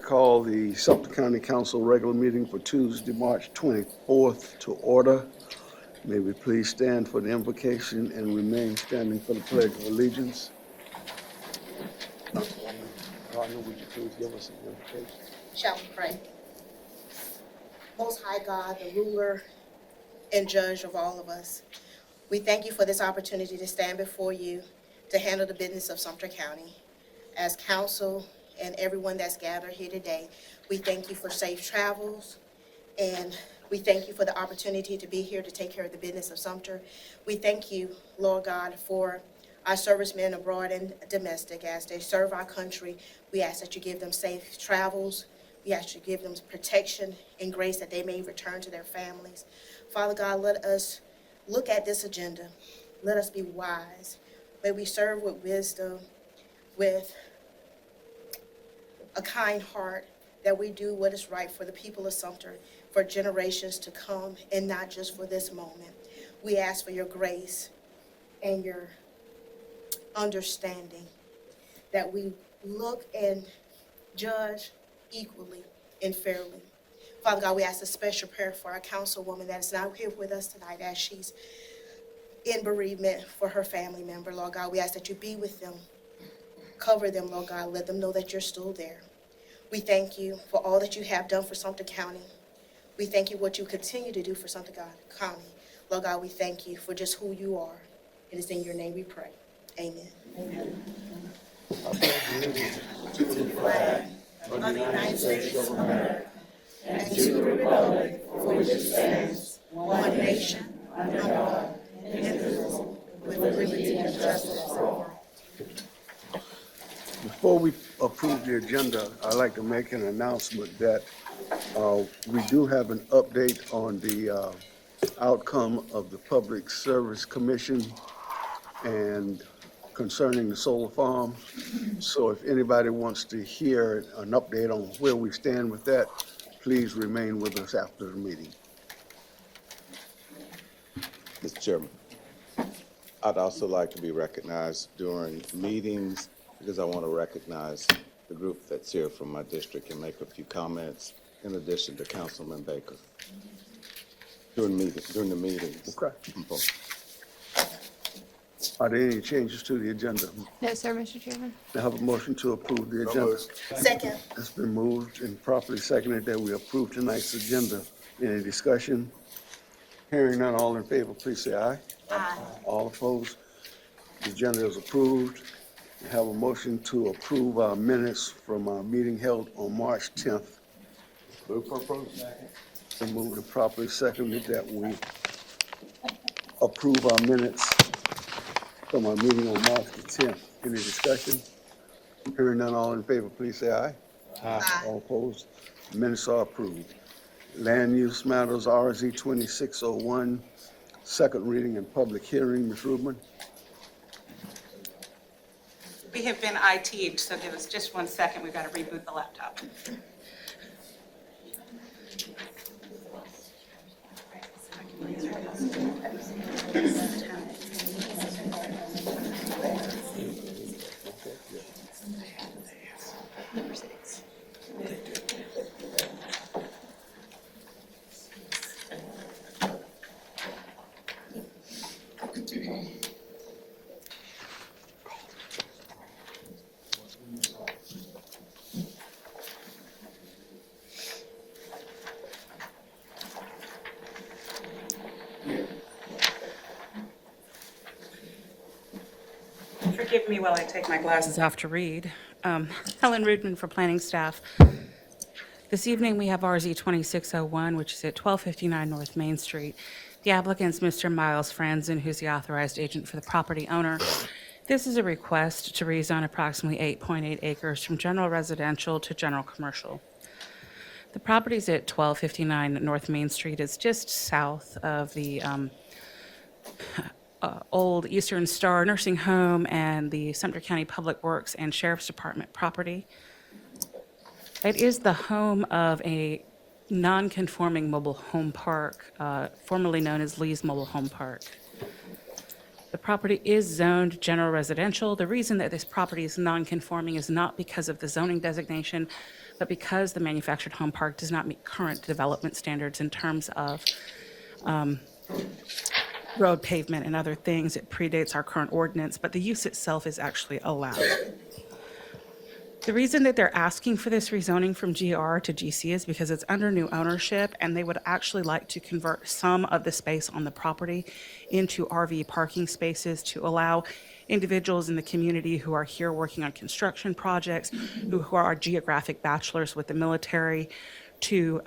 call the Sumter County Council regular meeting for Tuesday, March 24th to order. May we please stand for the invocation and remain standing for the Pledge of Allegiance. Gardner, would you please give us an invocation? Shall we pray? Most High God, the ruler and judge of all of us, we thank you for this opportunity to stand before you to handle the business of Sumter County. As council and everyone that's gathered here today, we thank you for safe travels, and we thank you for the opportunity to be here to take care of the business of Sumter. We thank you, Lord God, for our servicemen abroad and domestic as they serve our country. We ask that you give them safe travels. We ask you to give them protection and grace that they may return to their families. Father God, let us look at this agenda. Let us be wise. May we serve with wisdom, with a kind heart, that we do what is right for the people of Sumter, for generations to come, and not just for this moment. We ask for your grace and your understanding, that we look and judge equally and fairly. Father God, we ask a special prayer for our councilwoman that is not here with us tonight as she's in bereavement for her family member. Lord God, we ask that you be with them, cover them, Lord God, let them know that you're still there. We thank you for all that you have done for Sumter County. We thank you for what you continue to do for Sumter County. Lord God, we thank you for just who you are. It is in your name we pray. Amen. Amen. To the flag of the United States of America and to the republic for which it stands, one nation, under God, indivisible, with liberty and justice for all. Before we approve the agenda, I'd like to make an announcement that we do have an update on the outcome of the Public Service Commission and concerning the solar farm. So if anybody wants to hear an update on where we stand with that, please remain with us after the meeting. Mr. Chairman, I'd also like to be recognized during meetings because I want to recognize the group that's here from my district and make a few comments in addition to Councilman Baker during the meetings. Okay. Are there any changes to the agenda? No, sir, Mr. Chairman. I have a motion to approve the agenda. Second. It's been moved and properly seconded that we approve tonight's agenda. Any discussion? Hearing none, all in favor, please say aye. Aye. All opposed? The agenda is approved. We have a motion to approve our minutes from our meeting held on March 10th. Move for approval. It's been moved and properly seconded that we approve our minutes from our meeting on March the 10th. Any discussion? Hearing none, all in favor, please say aye. Aye. All opposed? Minutes are approved. Land use matters, RZ 2601, second reading and public hearing. Ms. Rubin. We have been IT'd, so give us just 1 second. We've got to reboot the laptop. Number 6. Forgive me while I take my glasses off to read. Helen Rudman for planning staff. This evening, we have RZ 2601, which is at 1259 North Main Street. The applicant's Mr. Miles Franzen, who's the authorized agent for the property owner. This is a request to rezone approximately 8.8 acres from general residential to general commercial. The property's at 1259 North Main Street. It's just south of the old Eastern Star Nursing Home and the Sumter County Public Works and Sheriff's Department property. It is the home of a non-conforming mobile home park, formerly known as Lee's Mobile Home Park. The property is zoned general residential. The reason that this property is non-conforming is not because of the zoning designation, But because the manufactured home park does not meet current development standards in terms of road pavement and other things, it predates our current ordinance, but the use itself is actually allowed. The reason that they're asking for this rezoning from GR to GC is because it's under new ownership, and they would actually like to convert some of the space on the property into RV parking spaces to allow individuals in the community who are here working on construction projects, who are geographic bachelors with the military, to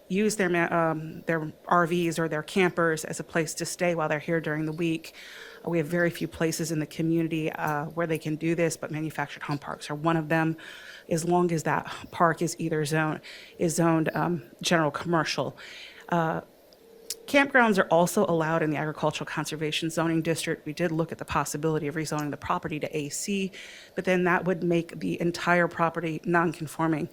use their RVs or their campers as a place to stay while they're here during the week. We have very few places in the community where they can do this, but manufactured home parks are one of them, as long as that park is either zoned general commercial. Campgrounds are also allowed in the agricultural conservation zoning district. We did look at the possibility of rezoning the property to AC, but then that would make the entire property non-conforming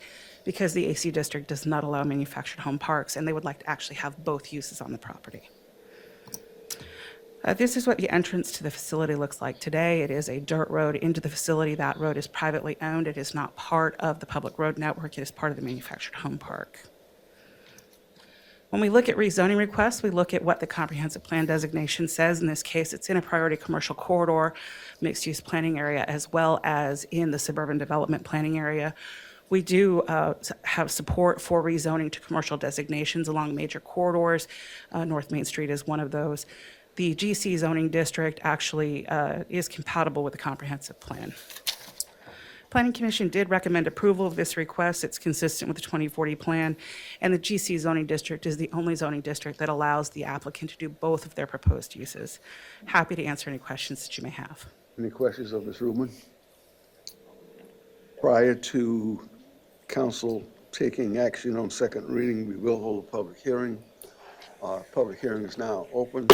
because the AC district does not allow manufactured home parks, and they would like to actually have both uses on the property. This is what the entrance to the facility looks like today. It is a dirt road into the facility. That road is privately owned. It is not part of the public road network. It is part of the manufactured home park. When we look at rezoning requests, we look at what the comprehensive plan designation says. In this case, it's in a priority commercial corridor, mixed-use planning area, as well as in the suburban development planning area. We do have support for rezoning to commercial designations along major corridors. North Main Street is one of those. The GC zoning district actually is compatible with the comprehensive plan. Planning Commission did recommend approval of this request. It's consistent with the 2040 plan, and the GC zoning district is the only zoning district that allows the applicant to do both of their proposed uses. Happy to answer any questions that you may have. Any questions of Ms. Rubin? Prior to council taking action on second reading, we will hold a public hearing. Public hearing is now open.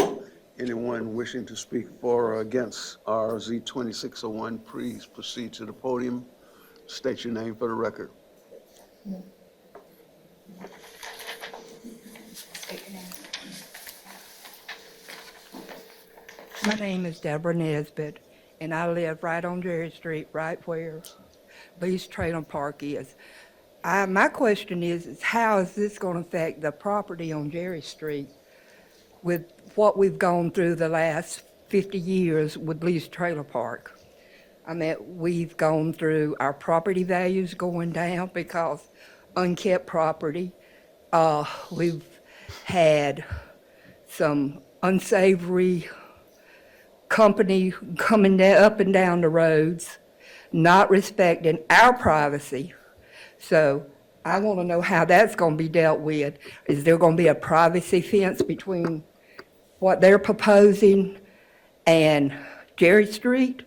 Anyone wishing to speak for or against RZ 2601, please proceed to the podium. State your name for the record. My name is Deborah Nesbitt, and I live right on Jerry Street, right where Lee's Trailer Park is. My question is how is this going to affect the property on Jerry Street with what we've gone through the last 50 years with Lee's Trailer Park? I mean, we've gone through our property values going down because unkept property. We've had some unsavory company coming up and down the roads, not respecting our privacy. So I want to know how that's going to be dealt with. Is there going to be a privacy fence between what they're proposing and Jerry Street,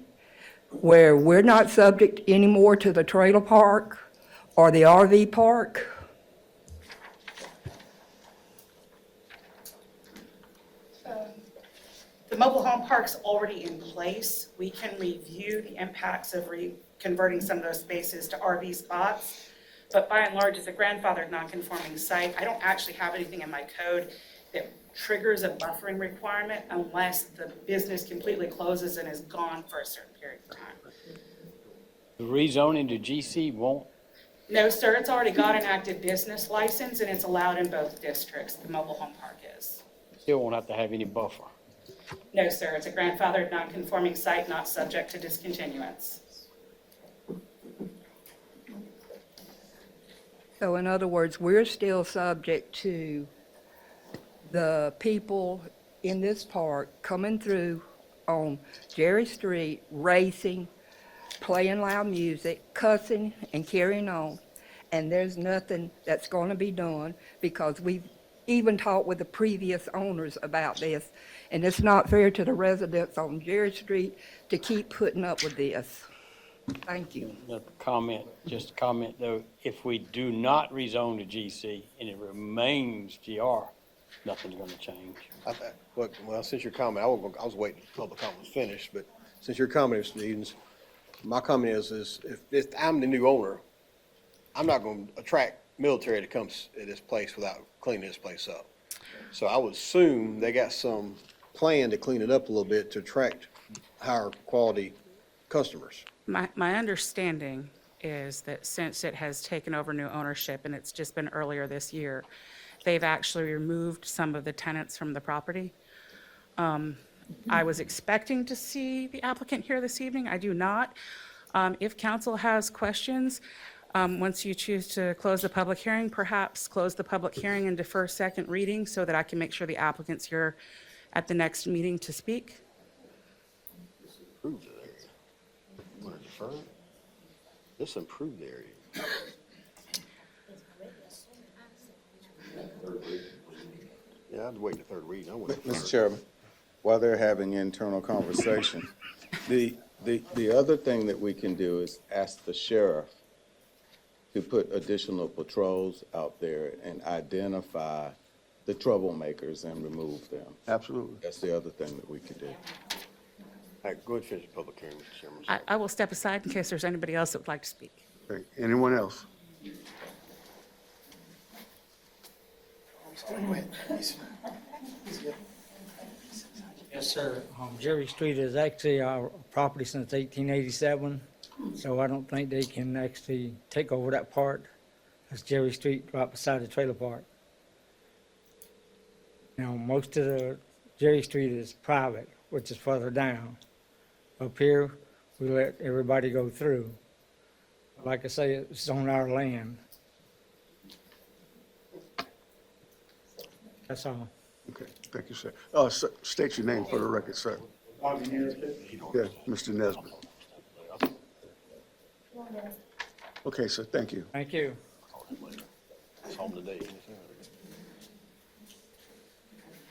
where we're not subject anymore to the trailer park or the RV park? The mobile home park's already in place. We can review the impacts of converting some of those spaces to RV spots. But by and large, it's a grandfathered non-conforming site. I don't actually have anything in my code that triggers a buffering requirement unless the business completely closes and is gone for a certain period of time. The rezoning to GC won't, No, sir, it's already got an active business license and it's allowed in both districts. The mobile home park is. still won't have to have any buffer. No, sir, it's a grandfathered non-conforming site not subject to discontinuance. So in other words, we're still subject to the people in this park coming through on Jerry Street, racing, playing loud music, cussing, and carrying on. And there's nothing that's going to be done because we've even talked with the previous owners about this. And it's not fair to the residents on Jerry Street to keep putting up with this. Thank you. Just a comment though, if we do not rezone to GC and it remains GR, nothing's gonna change. Well, since your comment, I was waiting until public comment was finished, but since your comment, Mr. Edens, my comment is if I'm the new owner, I'm not going to attract military to come to this place without cleaning this place up. So I would assume they got some plan to clean it up a little bit to attract higher quality customers. My understanding is that since it has taken over new ownership, and it's just been earlier this year, they've actually removed some of the tenants from the property. I was expecting to see the applicant here this evening. I do not. If council has questions, once you choose to close the public hearing, perhaps close the public hearing and defer second reading so that I can make sure the applicant's here at the next meeting to speak. Improve the area. Want to defer it? Let's improve the area. Yeah, I'd wait the third reading. I wouldn't defer Mr. it. Chairman, while they're having internal conversation, the other thing that we can do is ask the sheriff to put additional patrols out there and identify the troublemakers and remove them. Absolutely. That's the other thing that we could do. All right, go ahead and finish the public hearing, Mr. Chairman. I will step aside in case there's anybody else that would like to speak. Okay. Anyone else? Yes, sir. Jerry Street is actually our property since 1887, so I don't think they can actually take over that part. That's Jerry Street right beside the trailer park. Now, most of the Jerry Street is private, which is further down. Up here, we let everybody go through. Like I say, it's on our land. That's all. Okay, thank you, sir. State your name for the record, sir. Yeah, Mr. Nesbitt. Okay, sir, thank you. Thank you. It's home today.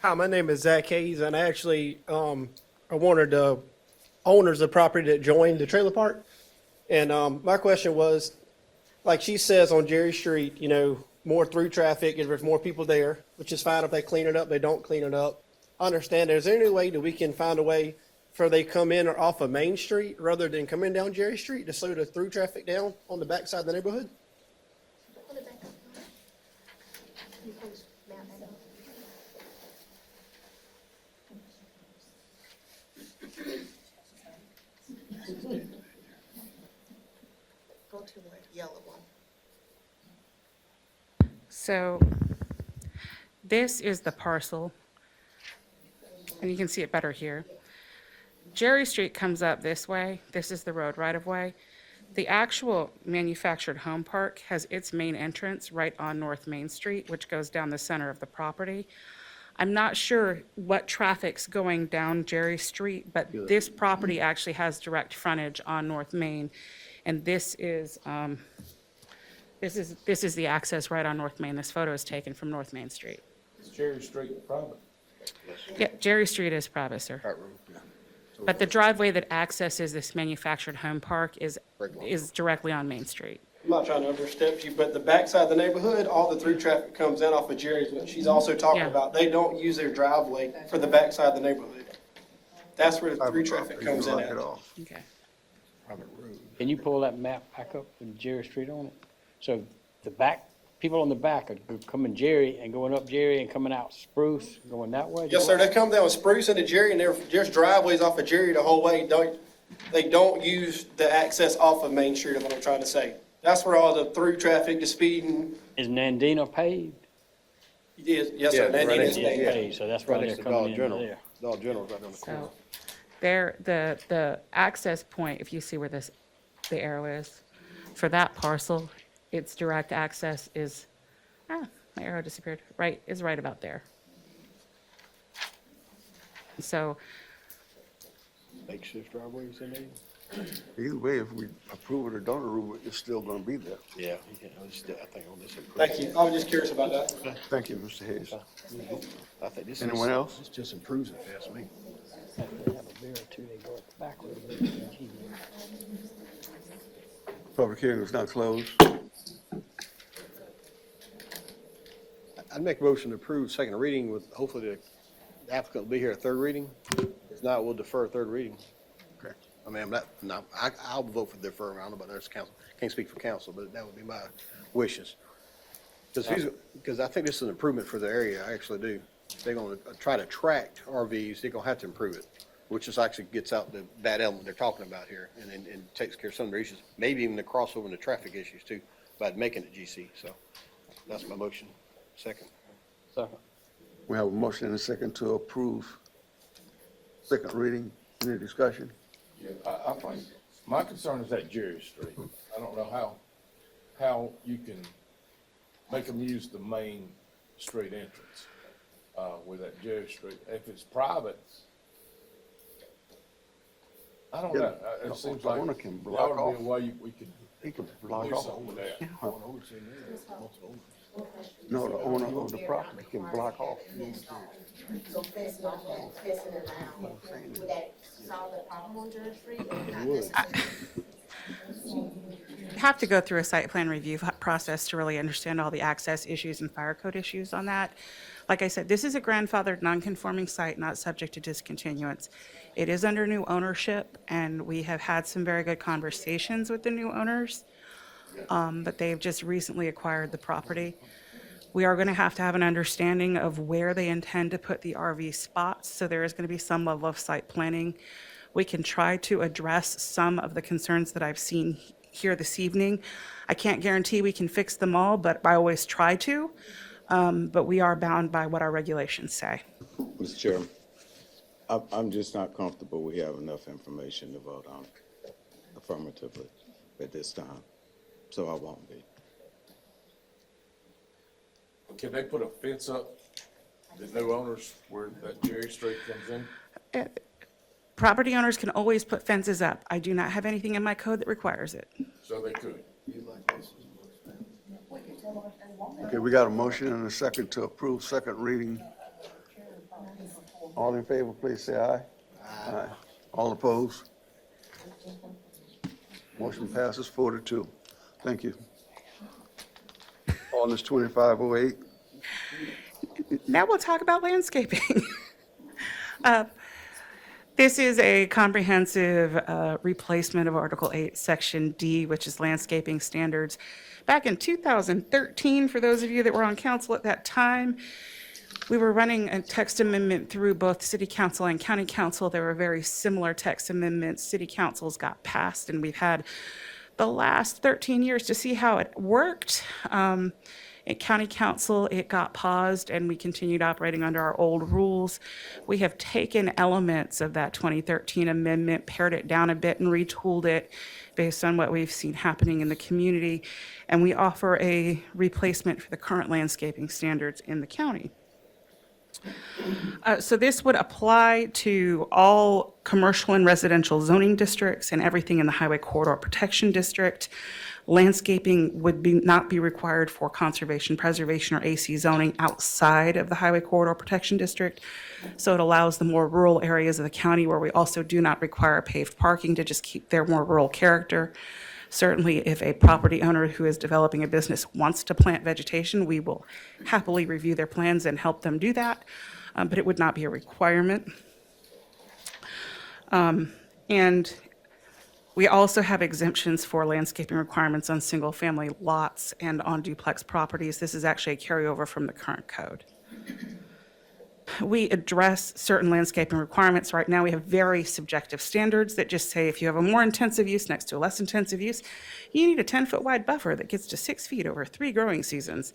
Hi, my name is Zach Hayes, and I actually am one of the owners of the property that joined the trailer park. And my question was, like she says on Jerry Street, you know, more through traffic, if there's more people there, which is fine if they clean it up, they don't clean it up. I understand. Is there any way that we can find a way for they come in or off of Main Street rather than coming down Jerry Street to slow the through traffic down on the backside of the neighborhood? Go to the yellow one. So this is the parcel, and you can see it better here. Jerry Street comes up this way. This is the road right-of-way. The actual manufactured home park has its main entrance right on North Main Street, which goes down the center of the property. I'm not sure what traffic's going down Jerry Street, but this property actually has direct frontage on North Main, and this is the access right on North Main. This photo is taken from North Main Street. Is Cherry Street private? Yeah, Jerry Street is private, sir. But the driveway that accesses this manufactured home park is directly on Main Street. I'm not trying to overstep you, but the backside of the neighborhood, all the through traffic comes in off of Jerry's, what she's also talking Yeah. about. They don't use their driveway for the backside of the neighborhood. That's where the through traffic You comes in block at. it off. Okay. Can you pull that map back up with Jerry Street on it? So the back, people on the back are coming Jerry and going up Jerry and coming out Spruce, going that way? Yes, sir, they come down Spruce into Jerry, and there's driveways off of Jerry the whole way. They don't use the access off of Main Street, is what I'm trying to say. That's where all the through traffic, the speeding, Is Nandina paved? is, yes, sir, Yeah, that right is It's next- paved. paved, so that's Right why next they're to Dollar coming into General. there. Dollar General's right on the corner. So there, the access point, if you see where the arrow is, for that parcel, its direct access is, my arrow disappeared, is right about there. So, Makeshift driveways in there? Either way, if we approve it or don't approve it, it's still gonna be there. Yeah, I think on this. Thank you, I was just curious about that. Thank you, Mr. Hayes. I think this is. Anyone else? This just improves it, if you ask me. If they have a beer or two, they go up the back road. Public hearing is not closed. I'd make a motion to approve second reading with, hopefully the applicant will be here at third reading. If not, we'll defer third reading. Okay. I mean, I'll vote for deferment. I don't know about the rest of council. Can't speak for council, but that would be my wishes. Because I think this is an improvement for the area. I actually do. If they're gonna try to attract RVs, they're gonna have to improve it. which is actually gets out that element they're talking about here and takes care of some of the issues, maybe even the crossover and the traffic issues too, by making it GC. So that's my motion. Second. Second. We have a motion and a second to approve second reading. Any discussion? Yeah, I think, my concern is that Jerry Street. I don't know how you can make them use the main street entrance, with that Jerry Street. If it's private, I don't know, Yeah, it seems the like owner can there block ought to be off. a way we could He can do block off. something with that. No, the owner of the property can block off. So fencing off that, fencing around, would that solve the problem on Jersey Street or not necessarily? Have to go through a site plan review process to really understand all the access issues and fire code issues on that. Like I said, this is a grandfathered, non-conforming site, not subject to discontinuance. It is under new ownership, and we have had some very good conversations with the new owners, but they've just recently acquired the property. We are going to have an understanding of where they intend to put the RV spots, so there is going to be some level of site planning. We can try to address some of the concerns that I've seen here this evening. I can't guarantee we can fix them all, but I always try to. But we are bound by what our regulations say. Mr. Chairman, I'm just not comfortable we have enough information to vote on affirmatively at this time, so I won't be. Can they put a fence up, the new owners, where that Jerry Street comes in? Property owners can always put fences up. I do not have anything in my code that requires it. So they could. Okay, we got a motion and a second to approve second reading. All in favor, please say aye. Aye. All opposed? Motion passes 4-2. Thank you. Ordinance 2508. Now we'll talk about landscaping. This is a comprehensive replacement of Article 8, Section D, which is landscaping standards. Back in 2013, for those of you that were on council at that time, we were running a text amendment through both city council and county council. There were very similar text amendments. City councils got passed, and we've had the last 13 years to see how it worked. At county council, it got paused, and we continued operating under our old rules. We have taken elements of that 2013 amendment, pared it down a bit, and retooled it based on what we've seen happening in the community, and we offer a replacement for the current landscaping standards in the county. So this would apply to all commercial and residential zoning districts and everything in the Highway Corridor Protection District. Landscaping would not be required for conservation, preservation, or AC zoning outside of the Highway Corridor Protection District. So it allows the more rural areas of the county where we also do not require paved parking to just keep their more rural character. Certainly, if a property owner who is developing a business wants to plant vegetation, we will happily review their plans and help them do that, but it would not be a requirement. And we also have exemptions for landscaping requirements on single-family lots and on duplex properties. This is actually a carryover from the current code. We address certain landscaping requirements. Right now, we have very subjective standards that just say if you have a more intensive use next to a less intensive use, you need a 10-foot wide buffer that gets to 6 feet over 3 growing seasons.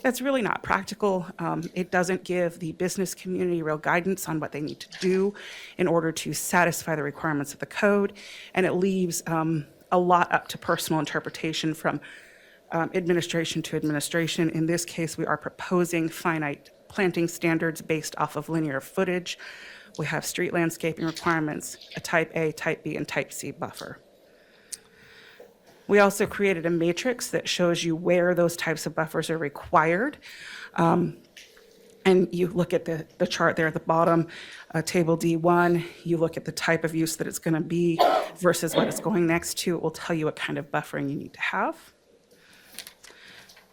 That's really not practical. It doesn't give the business community real guidance on what they need to do in order to satisfy the requirements of the code, and it leaves a lot up to personal interpretation from administration to administration. In this case, we are proposing finite planting standards based off of linear footage. We have street landscaping requirements, a type A, type B, and type C buffer. We also created a matrix that shows you where those types of buffers are required. And you look at the chart there at the bottom, table D1, you look at the type of use that it's going to be versus what it's going next to. It will tell you what kind of buffering you need to have.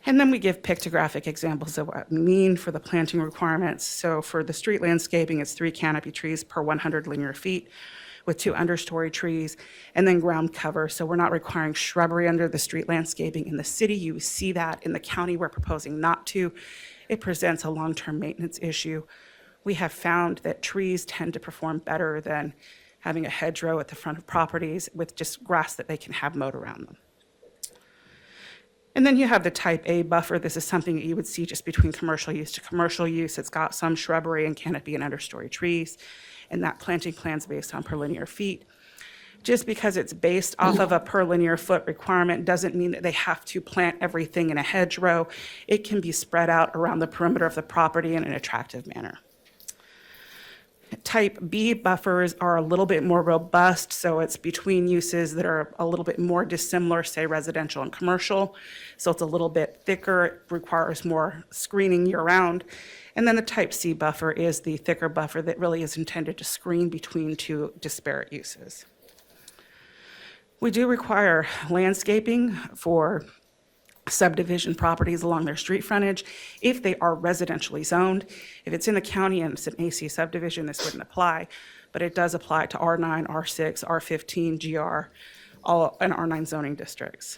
And then we give pictographic examples of what we mean for the planting requirements. So for the street landscaping, it's 3 canopy trees per 100 linear feet with 2 understory trees, and then ground cover. So we're not requiring shrubbery under the street landscaping. In the city, you see that. In the county, we're proposing not to. It presents a long-term maintenance issue. we have found that trees tend to perform better than having a hedgerow at the front of properties with just grass that they can have mowed around them. And then you have the type A buffer. This is something that you would see just between commercial use to commercial use. It's got some shrubbery and canopy and understory trees, and that planting plan's based on per linear feet. Just because it's based off of a per linear foot requirement doesn't mean that they have to plant everything in a hedgerow. It can be spread out around the perimeter of the property in an attractive manner. Type B buffers are a little bit more robust, so it's between uses that are a little bit more dissimilar, say residential and commercial. So it's a little bit thicker, it requires more screening year-round. And then the type C buffer is the thicker buffer that really is intended to screen between two disparate uses. We do require landscaping for subdivision properties along their street frontage if they are residentially zoned. If it's in the county and it's an AC subdivision, this wouldn't apply, but it does apply to R9, R6, R15, GR, all in R9 zoning districts.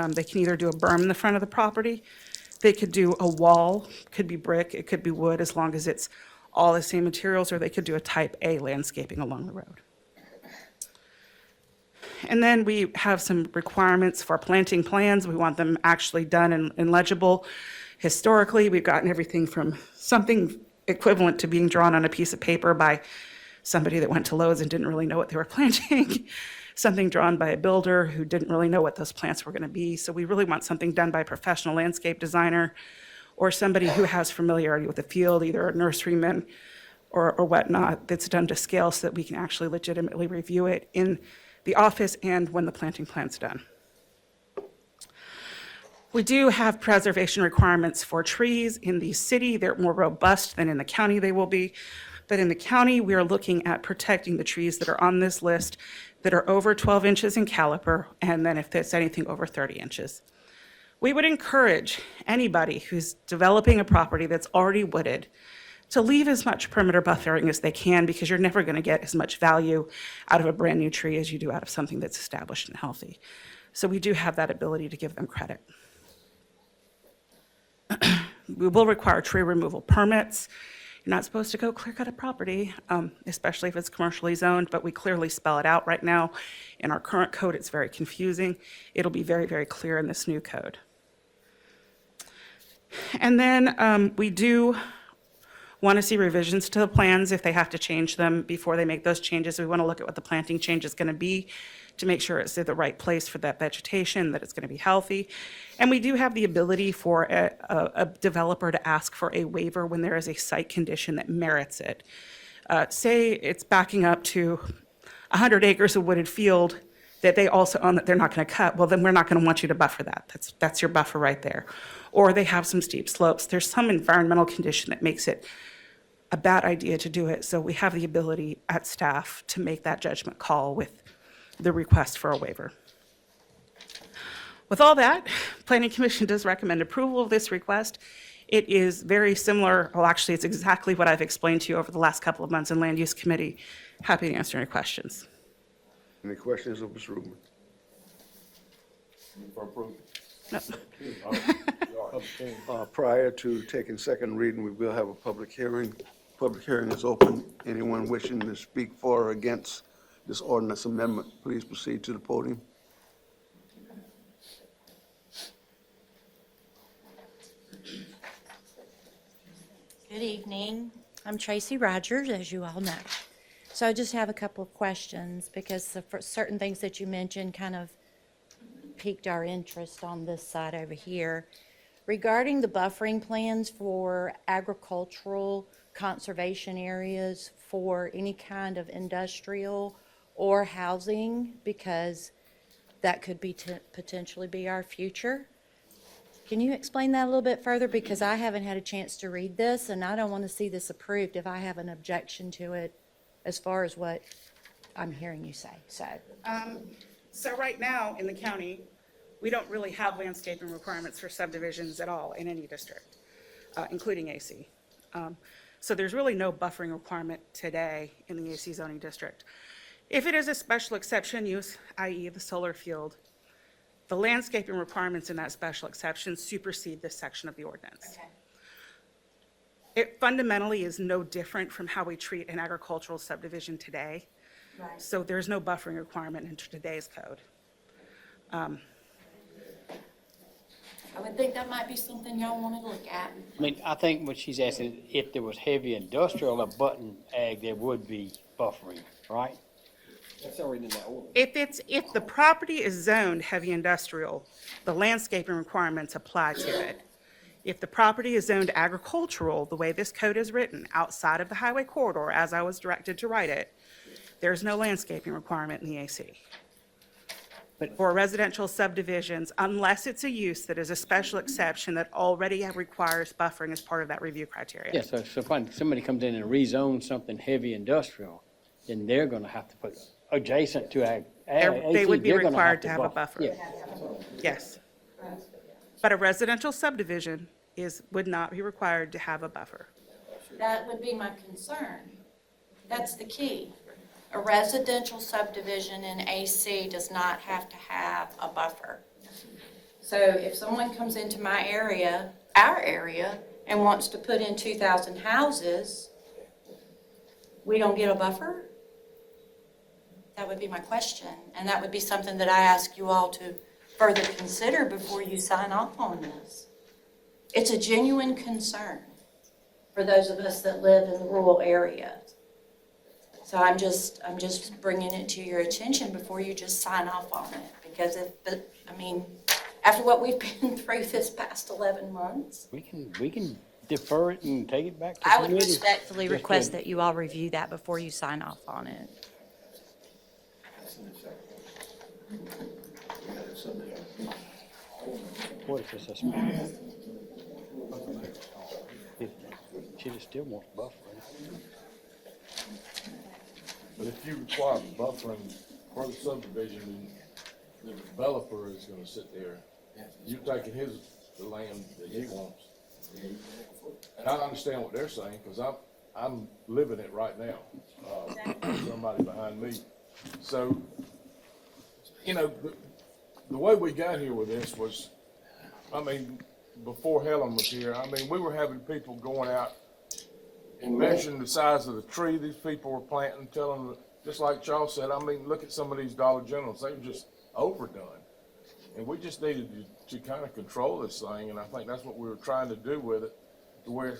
They can either do a berm in the front of the property, they could do a wall, could be brick, it could be wood, as long as it's all the same materials, or they could do a type A landscaping along the road. And then we have some requirements for planting plans. We want them actually done and legible. Historically, we've gotten everything from something equivalent to being drawn on a piece of paper by somebody that went to Lowe's and didn't really know what they were planting, something drawn by a builder who didn't really know what those plants were going to be. So we really want something done by a professional landscape designer or somebody who has familiarity with the field, either a nurseryman or whatnot, that's done to scale so that we can actually legitimately review it in the office and when the planting plan's done. We do have preservation requirements for trees in the city. They're more robust than in the county they will be. But in the county, we are looking at protecting the trees that are on this list that are over 12 inches in caliper, and then if there's anything over 30 inches. We would encourage anybody who's developing a property that's already wooded to leave as much perimeter buffering as they can, because you're never going to get as much value out of a brand new tree as you do out of something that's established and healthy. So we do have that ability to give them credit. We will require tree removal permits. You're not supposed to go clear cut a property, especially if it's commercially zoned, but we clearly spell it out right now. In our current code, it's very confusing. It'll be very, very clear in this new code. And then we do want to see revisions to the plans if they have to change them before they make those changes. We want to look at what the planting change is going to be to make sure it's in the right place for that vegetation, that it's going to be healthy. And we do have the ability for a developer to ask for a waiver when there is a site condition that merits it. Say it's backing up to 100 acres of wooded field that they also own that they're not going to cut. Well, then we're not going to want you to buffer that. That's your buffer right there. Or they have some steep slopes. There's some environmental condition that makes it a bad idea to do it. So we have the ability at staff to make that judgment call with the request for a waiver. With all that, Planning Commission does recommend approval of this request. It is very similar, well, actually, it's exactly what I've explained to you over the last couple of months in Land Use Committee. Happy to answer any questions. Any questions of Ms. Rubin? For approval. No. Prior to taking second reading, we will have a public hearing. Public hearing is open. Anyone wishing to speak for or against this ordinance amendment, please proceed to the podium. Good evening. I'm Tracy Rogers, as you all know. So I just have a couple of questions because for certain things that you mentioned kind of piqued our interest on this side over here. Regarding the buffering plans for agricultural conservation areas for any kind of industrial or housing, because that could be potentially be our future. Can you explain that a little bit further? Because I haven't had a chance to read this, and I don't want to see this approved if I have an objection to it as far as what I'm hearing you say. So right now in the county, we don't really have landscaping requirements for subdivisions at all in any district, including AC. So there's really no buffering requirement today in the AC zoning district. If it is a special exception use, i.e. the solar field, the landscaping requirements in that special exception supersede this section of the ordinance. Okay. It fundamentally is no different from how we treat an agricultural subdivision today. Right. So there's no buffering requirement in today's code. I would think that might be something y'all want to look at. I mean, I think what she's asking, if there was heavy industrial or button ag, there would be buffering, right? That's already in that order. If the property is zoned heavy industrial, the landscaping requirements apply to it. If the property is zoned agricultural, the way this code is written, outside of the highway corridor, as I was directed to write it, there's no landscaping requirement in the AC. But for residential subdivisions, unless it's a use that is a special exception that already requires buffering as part of that review criteria. Yeah, so if somebody comes in and rezones something heavy industrial, then they're gonna have to put adjacent to ag. They would be they're gonna required to have a buffer. Yeah. Yes. But a residential subdivision would not be required to have a buffer. That would be my concern. That's the key. A residential subdivision in AC does not have to have a buffer. So if someone comes into my area, our area, and wants to put in 2,000 houses, we don't get a buffer? That would be my question, and that would be something that I ask you all to further consider before you sign off on this. It's a genuine concern for those of us that live in the rural areas. So I'm just bringing it to your attention before you just sign off on it. Because after what we've been through this past 11 months, We can defer it and take it back to I would committee. respectfully Just request to- that you all review that before you sign off on it. What if it's a small? She just still wants buffering. But if you require buffering for the subdivision, then the developer is gonna sit there, you're taking the land that he wants. And I understand what they're saying, cause I'm living it right now, somebody behind me. So, you know, the way we got here with this was, before Helen was here, we were having people going out and measuring the size of the tree these people were planting, telling them, just like Charles said, look at some of these Dollar Generals, they were just overdone. And we just needed to kind of control this thing, and I think that's what we were trying to do with it, to where,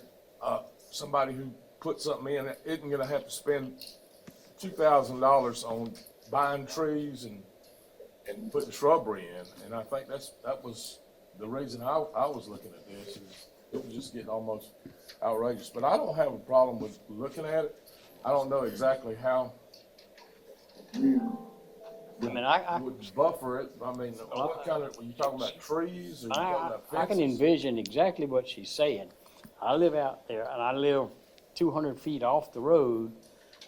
somebody who put something in isn't gonna have to spend $2,000 on buying trees and putting shrubbery in. And I think that was the reason I was looking at this, is it was just getting almost outrageous. But I don't have a problem with looking at it. I don't know exactly how I would buffer it. What kind of, were you talking about trees or you talking about I can fences? envision exactly what she's saying. I live out there and I live 200 feet off the road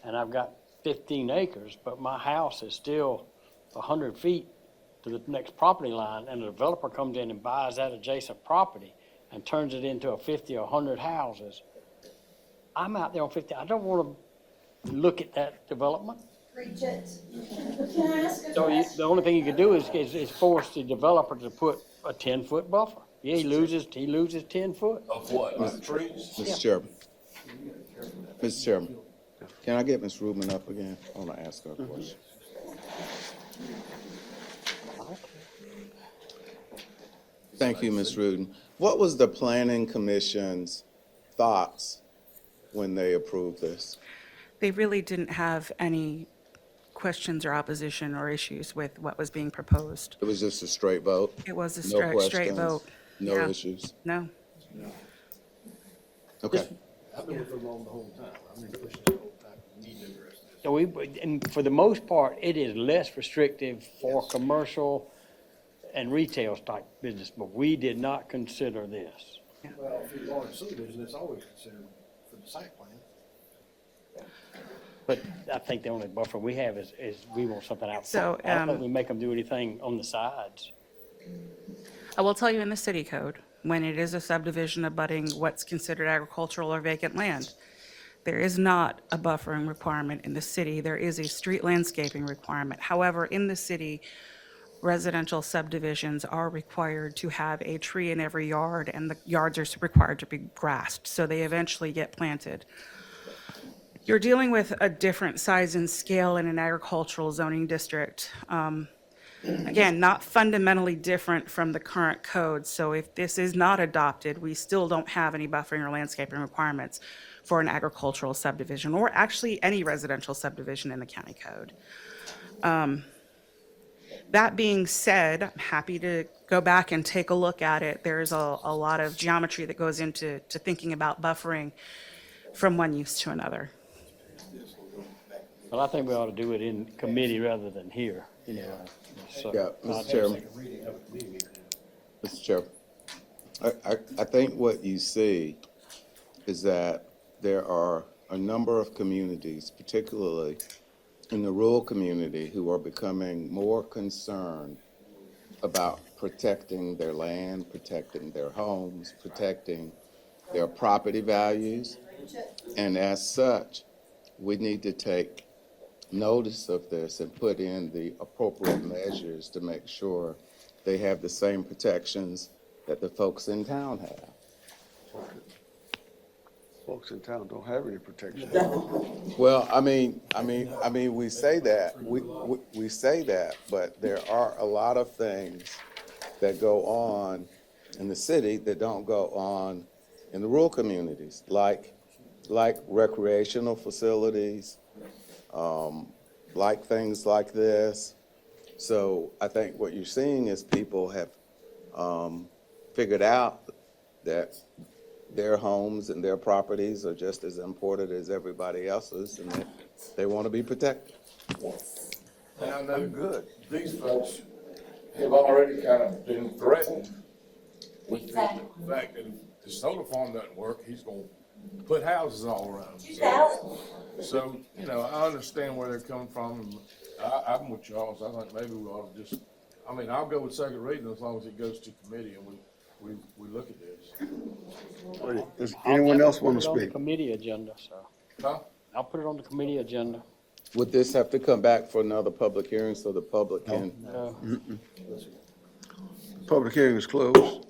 and I've got 15 acres, but my house is still 100 feet to the next property line, and the developer comes in and buys that adjacent property and turns it into a 50 or 100 houses. I'm out there on 50, I don't want to look at that development. Preach it. Can I ask a So question? the only thing you can do is force the developer to put a 10-foot buffer. Yeah, he loses 10 foot. Of what, like trees? Mr. Chairman. Mr. Chairman, can I get Ms. Rubin up again? I want to ask her a question. Thank you, Ms. Rudin. What was the Planning Commission's thoughts when they approved this? They really didn't have any questions or opposition or issues with what was being proposed. It was just a straight vote? It was a No straight questions, vote. No Yeah. issues? No. Okay. I've been with them along the whole time. I've been pushing the whole time. We need to address this. So and for the most part, it is less restrictive for commercial and retail type business, but we did not consider this. Well, if you're large subdivision, it's always considered for the site plan. But I think the only buffer we have is we want something out So, front. I don't think we make them do anything on the sides. I will tell you in the city code, when it is a subdivision abutting what's considered agricultural or vacant land, there is not a buffering requirement in the city. There is a street landscaping requirement. However, in the city, residential subdivisions are required to have a tree in every yard, and the yards are required to be grassed, so they eventually get planted. You're dealing with a different size and scale in an agricultural zoning district. Again, not fundamentally different from the current code, so if this is not adopted, we still don't have any buffering or landscaping requirements for an agricultural subdivision, or actually any residential subdivision in the county code. That being said, I'm happy to go back and take a look at it. There's a lot of geometry that goes into thinking about buffering from one use to another. Well, I think we ought to do it in committee rather than here, you know. So, Yeah, Mr. Chairman. Mr. Chairman, I think what you see is that there are a number of communities, particularly in the rural community, who are becoming more concerned about protecting their land, protecting their homes, protecting their property values. And as such, we need to take notice of this and put in the appropriate measures to make sure they have the same protections that the folks in town have. Folks in town don't have any protection. Well, I mean, we say that, we say that, but there are a lot of things that go on in the city that don't go on in the rural communities, like recreational facilities, like things like this. So I think what you're seeing is people have figured out that their homes and their properties are just as important as everybody else's, and that they want to be protected. And I know good. These folks have already kind of been threatened with the fact that if the solar farm doesn't work, he's gonna put houses all around. So, you know, I understand where they're coming from, and I'm with Charles. I think maybe we ought to just, I mean, I'll go with second reading as long as it goes to committee and we look at this. Does anyone else want to I'll put it on the speak? committee agenda, so Huh? I'll put it on the committee agenda. Would this have to come back for another public hearing so the public can? Public hearing is closed.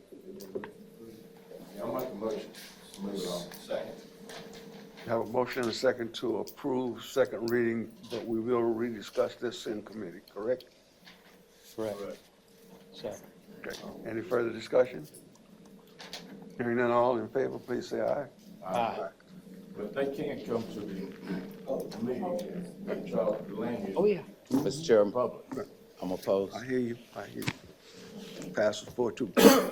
Yeah, I'll make a motion. Move it on. Second. Have a motion and a second to approve second reading, but we will rediscuss this in committee, correct? Correct. Second. Okay. Any further discussion? Hearing none, all in favor, please say aye. Aye. But they can't come to the meeting and try to land use. Oh, yeah. Mr. Chairman, Public. I'm opposed. I hear you, I hear you. Passes 4-2.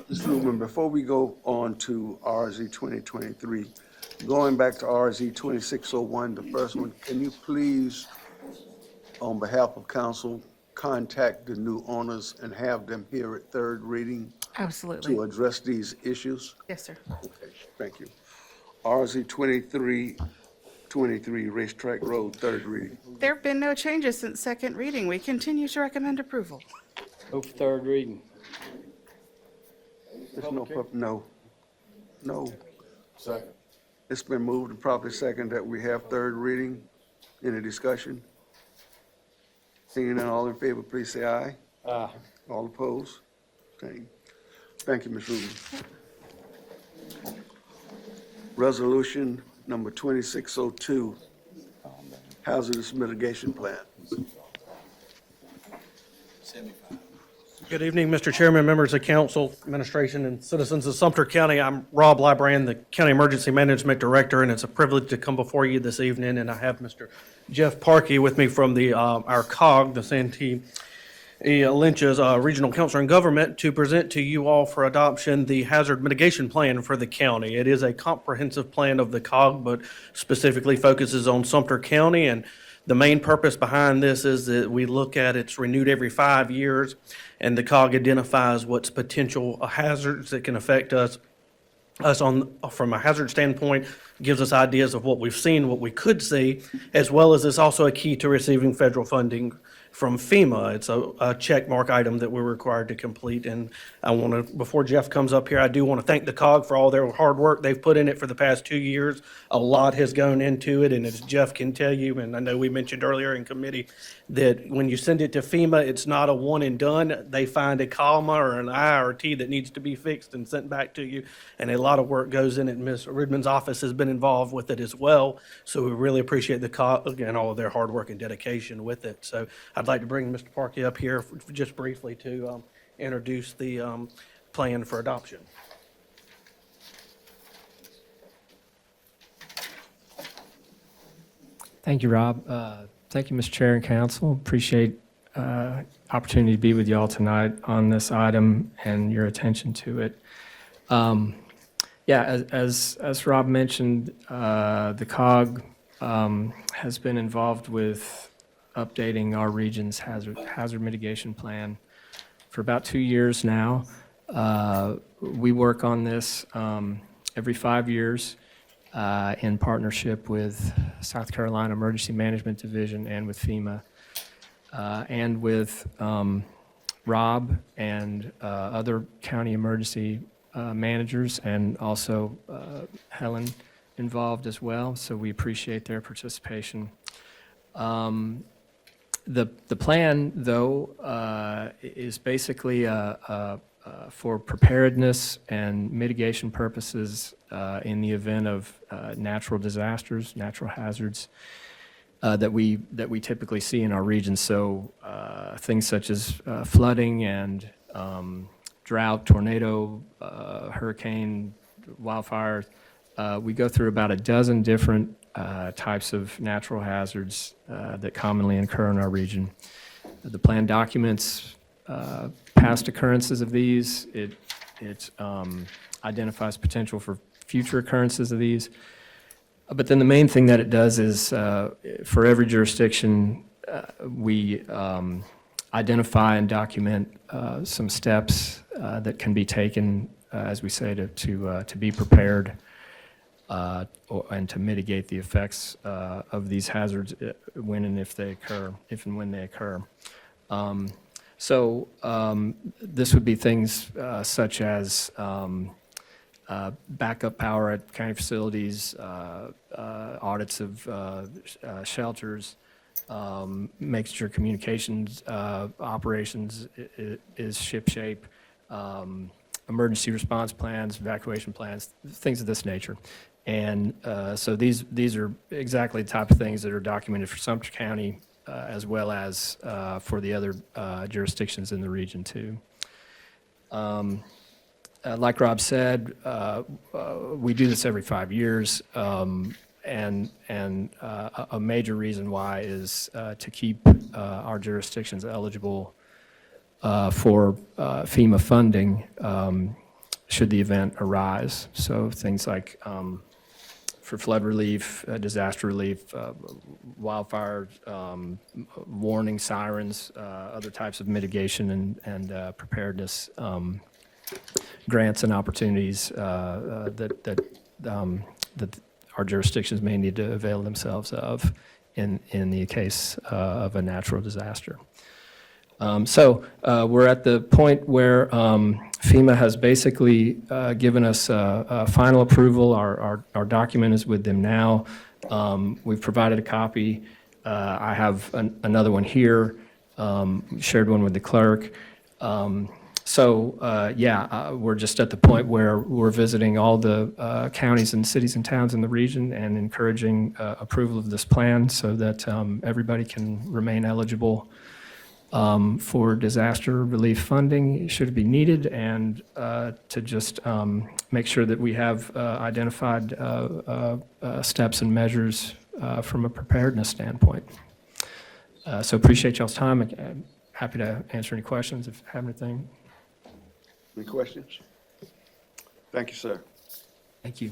Mr. Newman, before we go on to RZ 2023, going back to RZ 2601, the first one, can you please, on behalf of council, contact the new owners and have them here at third reading Absolutely. to address these issues? Yes, sir. Okay, thank you. RZ 2323, Racetrack Road, third reading. There have been no changes since second reading. We continue to recommend approval. Go for third reading. There's no, no. Second. It's been moved and properly second that we have third reading. Any discussion? Seeing none, all in favor, please say aye. Aye. All opposed? Same. Thank you, Ms. Rubin. Resolution number 2602, Hazardous Mitigation Plan. Good evening, Mr. Chairman, members of council, administration, and citizens of Sumter County. I'm Rob Lybrand, the County Emergency Management Director, and it's a privilege to come before you this evening. And I have Mr. Jeff Parkey with me from our COG, the Santee Lynch's Regional Council and Government, to present to you all for adoption the Hazard Mitigation Plan for the county. It is a comprehensive plan of the COG, but specifically focuses on Sumter County. And the main purpose behind this is that we look at it's renewed every 5 years, and the COG identifies what's potential hazards that can affect us from a hazard standpoint, gives us ideas of what we've seen, what we could see, as well as it's also a key to receiving federal funding from FEMA. It's a check mark item that we're required to complete. And I want to, before Jeff comes up here, I do want to thank the COG for all their hard work they've put in it for the past 2 years. A lot has gone into it, and as Jeff can tell you, and I know we mentioned earlier in committee, that when you send it to FEMA, it's not a one and done. They find a comma or an I or a T that needs to be fixed and sent back to you. And a lot of work goes in it. Ms. Ridman's office has been involved with it as well. So we really appreciate the COG and all of their hard work and dedication with it. So I'd like to bring Mr. Parkey up here just briefly to introduce the plan for adoption. Thank you, Rob. Thank you, Mr. Chair and Council. Appreciate opportunity to be with you all tonight on this item and your attention to it. Yeah, as Rob mentioned, the COG has been involved with updating our region's hazard mitigation plan for about 2 years now. We work on this every 5 years. In partnership with South Carolina Emergency Management Division and with FEMA, and with Rob and other county emergency managers, and also Helen involved as well, so we appreciate their participation. The plan, though, is basically for preparedness and mitigation purposes in the event of natural disasters, natural hazards that we typically see in our region. So things such as flooding and drought, tornado, hurricane, wildfire. We go through about a dozen different types of natural hazards that commonly occur in our region. The plan documents past occurrences of these. It identifies potential for future occurrences of these. But then the main thing that it does is for every jurisdiction, we identify and document some steps that can be taken, as we say, to be prepared and to mitigate the effects of these hazards when and if they occur, if and when they occur. So this would be things such as backup power at county facilities, audits of shelters, making sure communications operations is shipshape, emergency response plans, evacuation plans, things of this nature. And so these are exactly the type of things that are documented for Sumter County as well as for the other jurisdictions in the region too. Like Rob said, we do this every 5 years, and a major reason why is to keep our jurisdictions eligible for FEMA funding should the event arise. So things like for flood relief, disaster relief, wildfire warning sirens, other types of mitigation and preparedness grants and opportunities that our jurisdictions may need to avail themselves of in the case of a natural disaster. So we're at the point where FEMA has basically given us final approval. Our document is with them now. We've provided a copy. I have another one here, shared one with the clerk. We're just at the point where we're visiting all the counties and cities and towns in the region and encouraging approval of this plan so that everybody can remain eligible for disaster relief funding should it be needed, and to just make sure that we have identified steps and measures from a preparedness standpoint. So appreciate y'all's time. I'm happy to answer any questions if you have anything. Any questions? Thank you, sir. Thank you.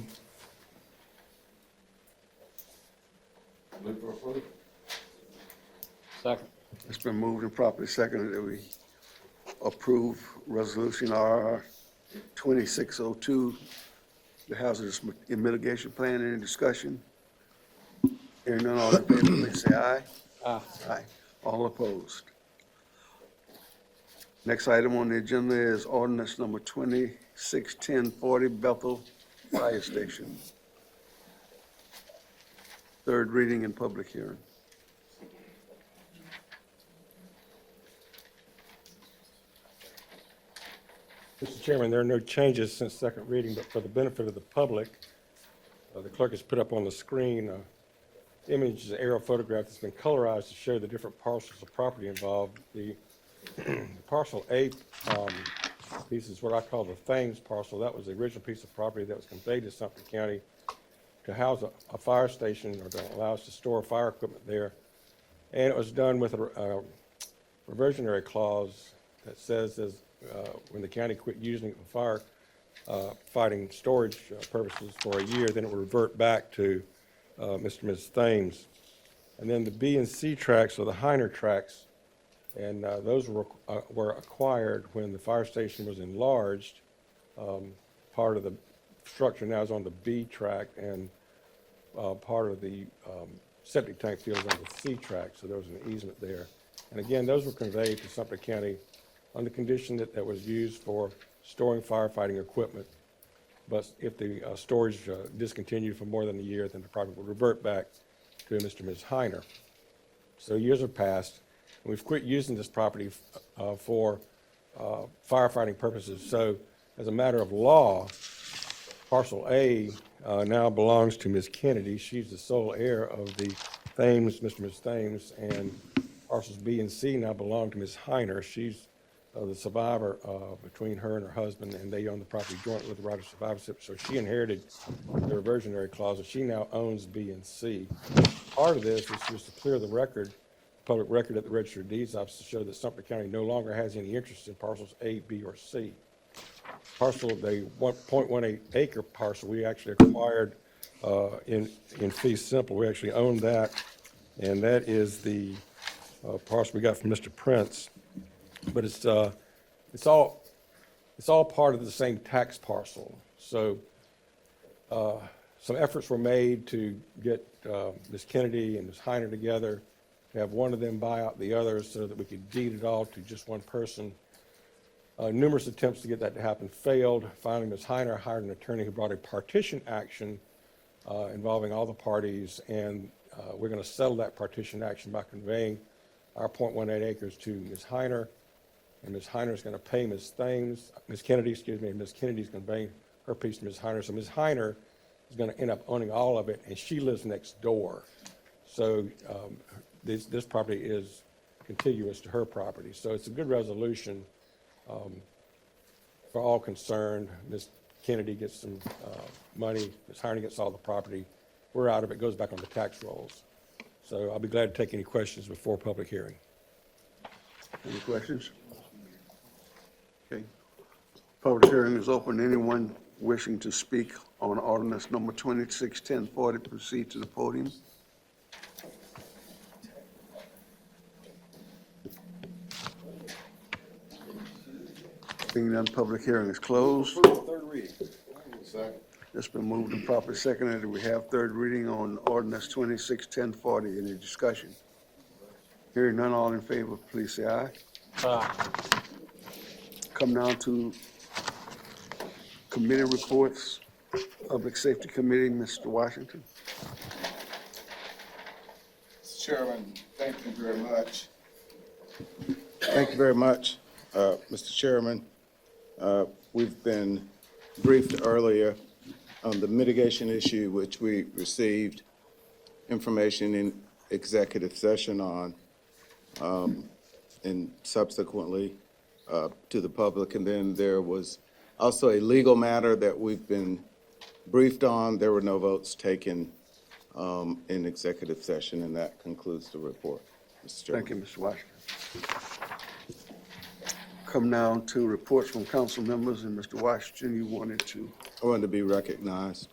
Move for approval. Second. It's been moved and properly seconded that we approve Resolution RR 2602, the Hazardous Mitigation Plan. Any discussion? Hearing none, all in favor, please say aye. Aye. Aye. All opposed? Next item on the agenda is ordinance number 261040, Bethel Fire Station. Third reading and public hearing. Mr. Chairman, there are no changes since second reading, but for the benefit of the public, the clerk has put up on the screen images, an aerial photograph that's been colorized to show the different parcels of property involved. The parcel A piece is what I call the Thames parcel. That was the original piece of property that was conveyed to Sumter County to house a fire station, or to allow us to store fire equipment there. And it was done with a reversionary clause that says when the county quit using it for fighting storage purposes for a year, then it would revert back to Mr. and Ms. Thames. And then the B and C tracts are the Heiner tracts, and those were acquired when the fire station was enlarged. Part of the structure now is on the B tract, and part of the septic tank field is on the C tract, so there was an easement there. And again, those were conveyed to Sumter County on the condition that that was used for storing firefighting equipment. But if the storage discontinued for more than a year, then the property would revert back to Mr. and Ms. Heiner. So years have passed, and we've quit using this property for firefighting purposes. So as a matter of law, parcel A now belongs to Ms. Kennedy. She's the sole heir of the Thames, Mr. and Ms. Thames, and parcels B and C now belong to Ms. Heiner. She's the survivor between her and her husband, and they own the property jointly with the right of survivorship. So she inherited the reversionary clause, and she now owns B and C. Part of this is just to clear the record, public record at the Register of Deeds office, to show that Sumter County no longer has any interest in parcels A, B, or C. Parcel, the 1.18 acre parcel, we actually acquired in fee simple. We actually own that, and that is the parcel we got from Mr. Prince. But it's all part of the same tax parcel. So some efforts were made to get Ms. Kennedy and Ms. Heiner together, to have one of them buy out the others so that we could deed it all to just one person. Numerous attempts to get that to happen failed. Finally, Ms. Heiner hired an attorney who brought a partition action involving all the parties, and we're going to settle that partition action by conveying our 0.18 acres to Ms. Heiner. And Ms. Heiner is going to pay Ms. Kennedy, and Ms. Kennedy is going to pay her piece to Ms. Heiner. So Ms. Heiner is going to end up owning all of it, and she lives next door. So this property is contiguous to her property. So it's a good resolution for all concerned. Ms. Kennedy gets some money, Ms. Heiner gets all the property. We're out of it, goes back on the tax rolls. So I'll be glad to take any questions before public hearing. Any questions? Okay. Public hearing is open. Anyone wishing to speak on ordinance number 261040, proceed to the podium. Being none, public hearing is closed. Third reading. Second. It's been moved and properly seconded. We have third reading on ordinance 261040. Any discussion? Hearing none, all in favor, please say aye. Come now to committee reports. Public Safety Committee, Mr. Washington. Mr. Chairman, thank you very much. Thank you very much, Mr. Chairman. We've been briefed earlier on the mitigation issue, which we received information in executive session on, and subsequently to the public. And then there was also a legal matter that we've been briefed on. There were no votes taken in executive session, and that concludes the report, Mr. Chairman. Thank you, Mr. Washington. Come now to reports from council members, and Mr. Washington, you wanted to, I wanted to be recognized.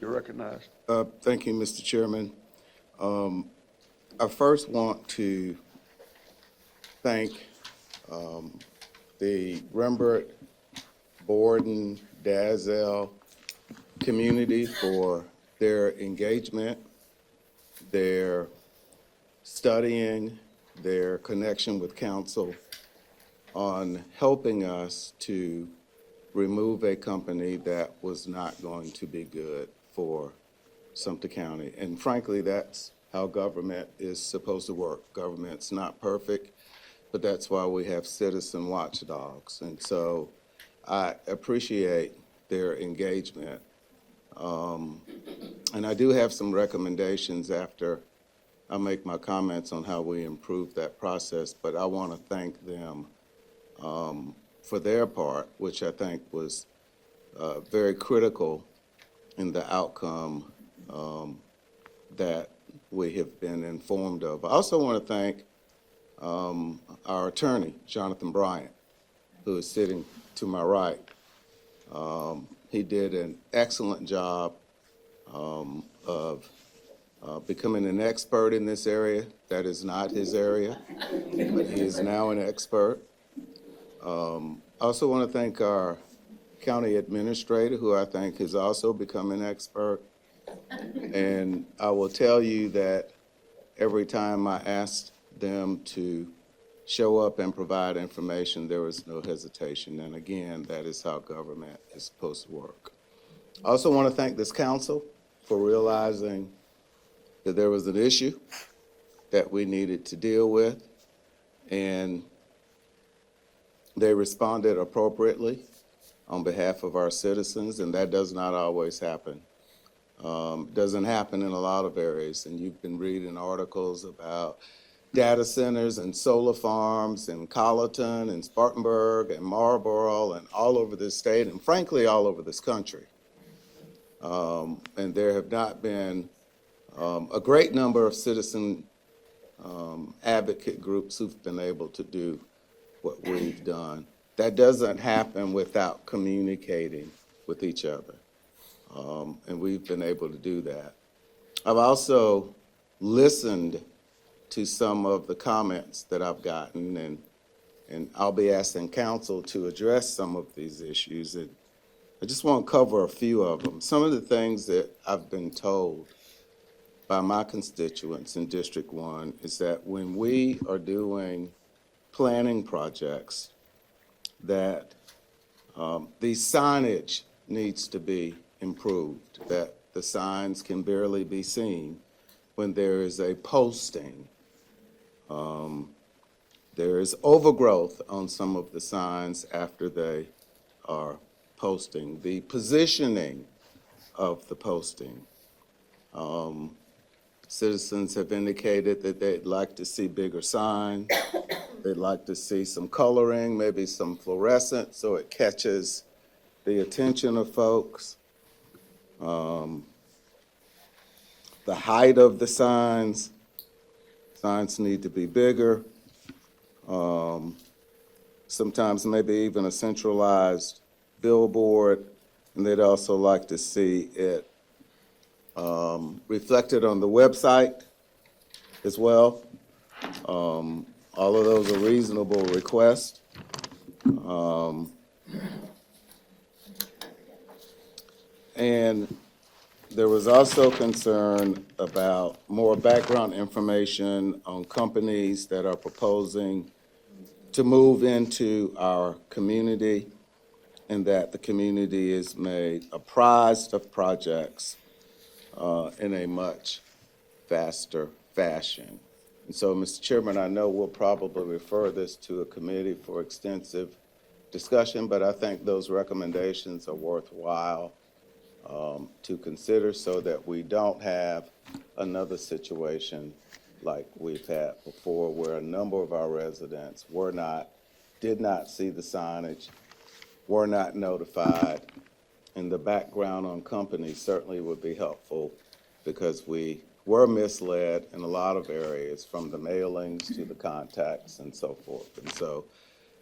you're recognized. Thank you, Mr. Chairman. I first want to thank the Rembert, Borden, Dazzell community for their engagement, their studying, their connection with council on helping us to remove a company that was not going to be good for Sumter County. And frankly, that's how government is supposed to work. Government's not perfect, but that's why we have citizen watchdogs. And so I appreciate their engagement. And I do have some recommendations after I make my comments on how we improve that process, but I want to thank them for their part, which I think was very critical in the outcome that we have been informed of. I also want to thank our attorney, Jonathan Bryant, who is sitting to my right. He did an excellent job of becoming an expert in this area. That is not his area, but he is now an expert. I also want to thank our county administrator, who I think has also become an expert. And I will tell you that every time I asked them to show up and provide information, there was no hesitation. And again, that is how government is supposed to work. I also want to thank this council for realizing that there was an issue that we needed to deal with, and they responded appropriately on behalf of our citizens, and that does not always happen. Doesn't happen in a lot of areas, and you've been reading articles about data centers and solar farms in Colleton and Spartanburg and Marlboro and all over this state, and frankly, all over this country. And there have not been a great number of citizen advocate groups who've been able to do what we've done. That doesn't happen without communicating with each other. And we've been able to do that. I've also listened to some of the comments that I've gotten, and I'll be asking council to address some of these issues. And I just want to cover a few of them. Some of the things that I've been told by my constituents in District 1 is that when we are doing planning projects, that the signage needs to be improved, that the signs can barely be seen when there is a posting. There is overgrowth on some of the signs after they are posting. The positioning of the posting. Citizens have indicated that they'd like to see bigger signs. They'd like to see some coloring, maybe some fluorescent, so it catches the attention of folks. The height of the signs need to be bigger. Sometimes maybe even a centralized billboard, and they'd also like to see it reflected on the website as well. All of those are reasonable requests. And there was also concern about more background information on companies that are proposing to move into our community, and that the community is made apprised of projects in a much faster fashion. And so, Mr. Chairman, I know we'll probably refer this to a committee for extensive discussion, but I think those recommendations are worthwhile to consider so that we don't have another situation like we've had before, where a number of our residents did not see the signage, were not notified, and the background on companies certainly would be helpful, because we were misled in a lot of areas, from the mailings to the contacts and so forth. And so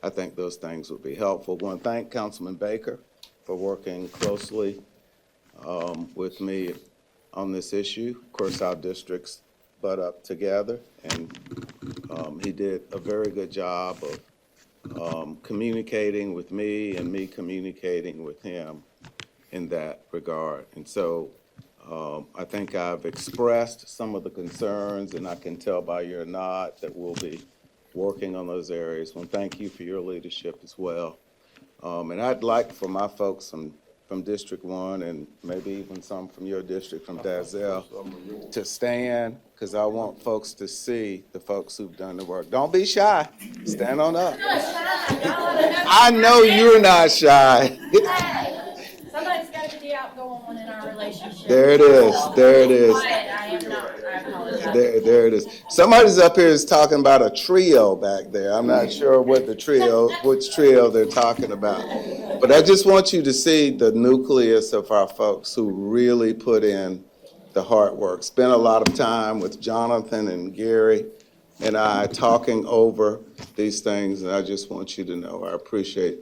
I think those things would be helpful. I want to thank Councilman Baker for working closely with me on this issue. Of course, our districts butt up together, and he did a very good job of communicating with me and me communicating with him in that regard. And so I think I've expressed some of the concerns, and I can tell by your nod that we'll be working on those areas. Well, thank you for your leadership as well. And I'd like for my folks from District 1 and maybe even some from your district, from Dazzell, to stand, because I want folks to see the folks who've done the work. Don't be shy. Stand on up. I know you're not shy. Somebody's got to be the outgoing one in our relationship. There it is. There it is. I am not, I apologize. There it is. Somebody's up here is talking about a trio back there. I'm not sure which trio they're talking about. But I just want you to see the nucleus of our folks who really put in the hard work. Spent a lot of time with Jonathan and Gary and I talking over these things, and I just want you to know I appreciate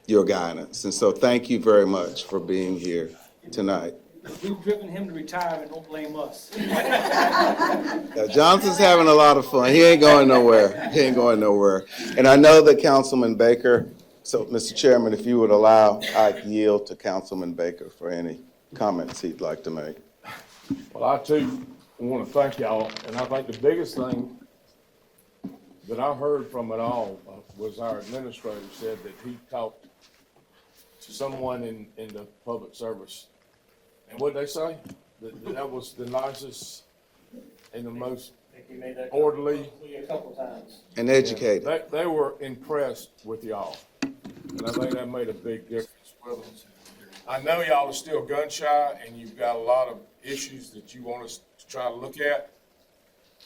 your guidance. And so thank you very much for being here tonight. We've driven him to retirement, don't blame us. Jonathan's having a lot of fun. He ain't going nowhere. He ain't going nowhere. And I know that Councilman Baker, so Mr. Chairman, if you would allow, I'd yield to Councilman Baker for any comments he'd like to make. Well, I too want to thank y'all, and I think the biggest thing that I heard from it all was our administrator said that he talked to someone in the public service. And what'd they say? That was the nicest and the most orderly. A couple times. And educated. They were impressed with y'all, and I think that made a big difference. I know y'all are still gun shy, and you've got a lot of issues that you want us to try to look at.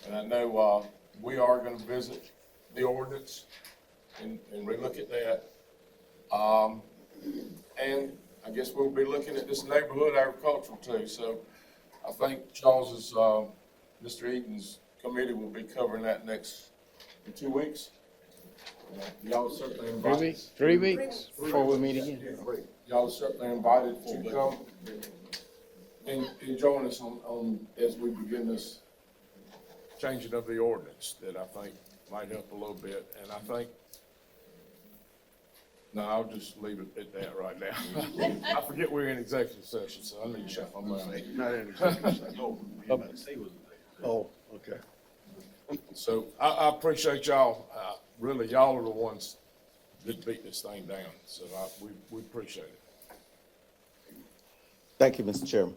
And I know we are going to visit the ordinance and relook at that. And I guess we'll be looking at this neighborhood agricultural too. So I think Charles's, Mr. Eaton's committee will be covering that next in 2 weeks. Y'all are certainly invited. 3 weeks before we meet again. Y'all are certainly invited to come and join us on as we begin this changing of the ordinance that I think might help a little bit. And I think, no, I'll just leave it at that right now. I forget we're in executive session, so I need to shut my mouth. Not in executive session. Oh, okay. So I appreciate y'all. Really, y'all are the ones that beat this thing down. So we appreciate it. Thank you, Mr. Chairman.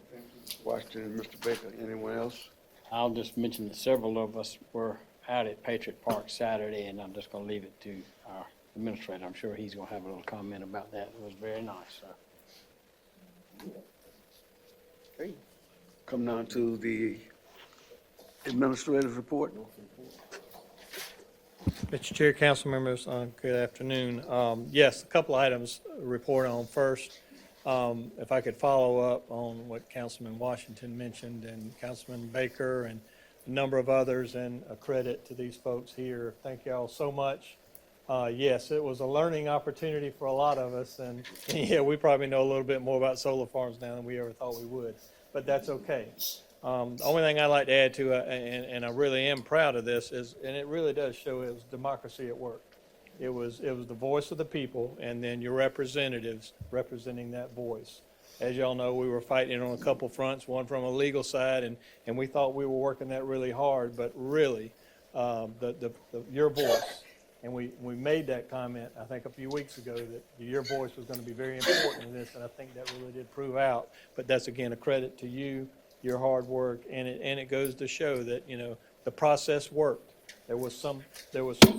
Washington and Mr. Baker, anyone else? I'll just mention that several of us were out at Patriot Park Saturday, and I'm just gonna leave it to our administrator. I'm sure he's gonna have a little comment about that. It was very nice, so. Okay. Come down to the administrative report. Mr. Chair, council members, good afternoon. Yes, a couple items to report on. First, if I could follow up on what Councilman Washington mentioned and Councilman Baker and a number of others, and a credit to these folks here. Thank you all so much. Yes, it was a learning opportunity for a lot of us, and yeah, we probably know a little bit more about solar farms now than we ever thought we would, but that's okay. The only thing I'd like to add to, and I really am proud of this, is, and it really does show it was democracy at work. It was the voice of the people, and then your representatives representing that voice. As y'all know, we were fighting on a couple fronts, one from a legal side, and we thought we were working that really hard, but really, your voice, and we made that comment, I think, a few weeks ago, that your voice was going to be very important in this, and I think that really did prove out. But that's, again, a credit to you, your hard work, and it goes to show that, the process worked. There was some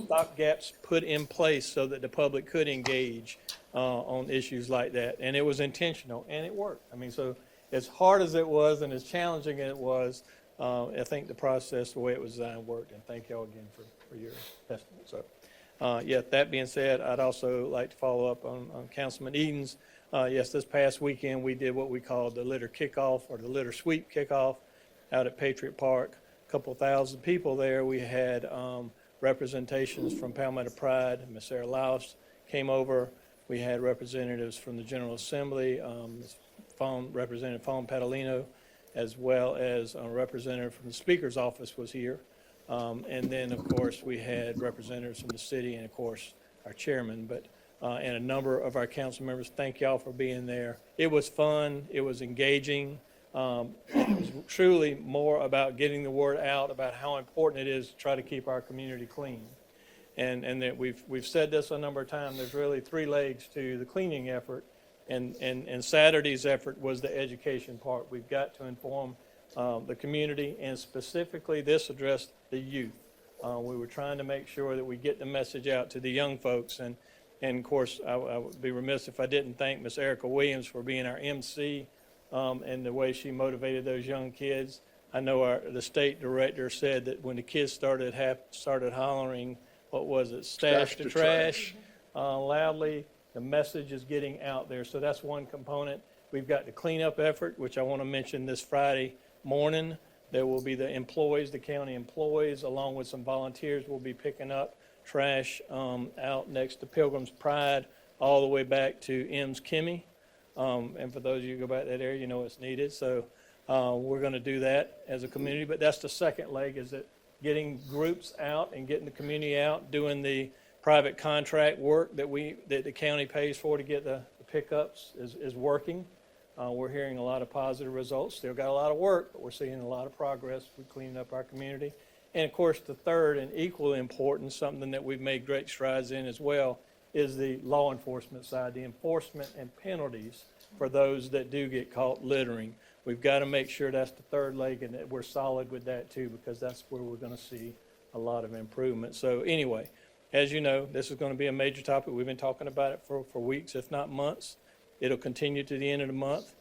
stop gaps put in place so that the public could engage on issues like that, and it was intentional, and it worked. I mean, so as hard as it was and as challenging as it was, I think the process, the way it was designed, worked, and thank y'all again for your testament. So, that being said, I'd also like to follow up on Councilman Eden's. Yes, this past weekend, we did what we called the litter kickoff, or the litter sweep kickoff, out at Patriot Park. Couple thousand people there. We had representations from Palmetto Pride. Ms. Sarah Laus came over. We had representatives from the General Assembly, Representative Fawn Patalino, as well as a representative from the Speaker's office was here. And then, of course, we had representatives from the city and, of course, our chairman, and a number of our council members. Thank y'all for being there. It was fun. It was engaging. It was truly more about getting the word out about how important it is to try to keep our community clean. And that we've said this a number of times, there's really three legs to the cleaning effort. And Saturday's effort was the education part. We've got to inform the community, and specifically this addressed the youth. We were trying to make sure that we get the message out to the young folks. And of course, I would be remiss if I didn't thank Miss Erica Williams for being our MC and the way she motivated those young kids. I know the state director said that when the kids started hollering, what was it, stash the trash loudly, the message is getting out there. So that's one component. We've got the cleanup effort, which I want to mention this Friday morning. There will be the employees, the county employees, along with some volunteers, will be picking up trash out next to Pilgrim's Pride, all the way back to M's Kimmy. And for those of you who go back that area, you know it's needed. So we're going to do that as a community. But that's the second leg, is that getting groups out and getting the community out, doing the private contract work that the county pays for to get the pickups is working. We're hearing a lot of positive results. Still got a lot of work, but we're seeing a lot of progress with cleaning up our community. And of course, the third and equally important, something that we've made great strides in as well, is the law enforcement side, the enforcement and penalties for those that do get caught littering. We've got to make sure that's the third leg and that we're solid with that too, because that's where we're going to see a lot of improvement. So anyway, as you know, this is going to be a major topic. We've been talking about it for weeks, if not months. It'll continue to the end of the month.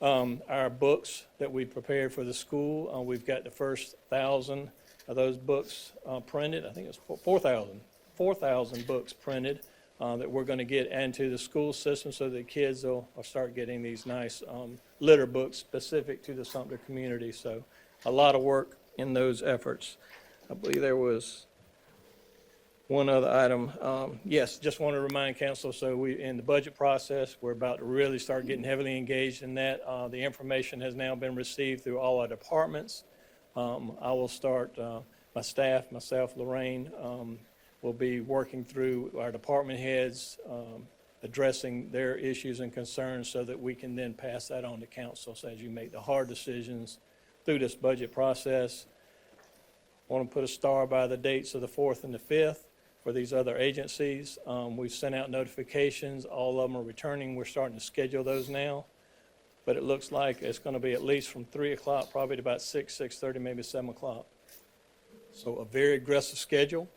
Our books that we prepared for the school, we've got the first 1,000 of those books printed. I think it's 4,000 books printed that we're going to get into the school system so that kids will start getting these nice litter books specific to the Sumter community. So a lot of work in those efforts. I believe there was one other item. Yes, just want to remind council, so in the budget process, we're about to really start getting heavily engaged in that. The information has now been received through all our departments. I will start, my staff, myself, Lorraine, will be working through our department heads, addressing their issues and concerns so that we can then pass that on to council. So as you make the hard decisions through this budget process, I want to put a star by the dates of the 4th and the 5th. For these other agencies, we've sent out notifications. All of them are returning. We're starting to schedule those now. But it looks like it's going to be at least from 3 o'clock, probably to about 6:30, maybe 7 o'clock. So a very aggressive schedule.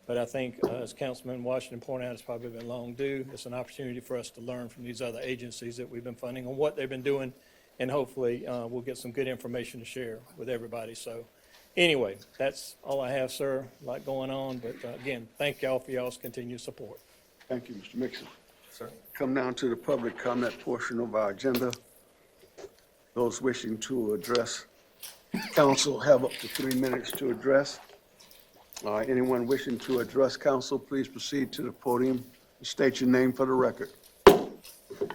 But I think, as Councilman Washington pointed out, it's probably been long due. It's an opportunity for us to learn from these other agencies that we've been funding on what they've been doing. And hopefully we'll get some good information to share with everybody. So anyway, that's all I have, sir. A lot going on, but again, thank y'all for y'all's continued support. Thank you, Mr. Mixon. Sir. Come down to the public comment portion of our agenda. Those wishing to address council have up to 3 minutes to address. Anyone wishing to address council, please proceed to the podium. State your name for the record. Good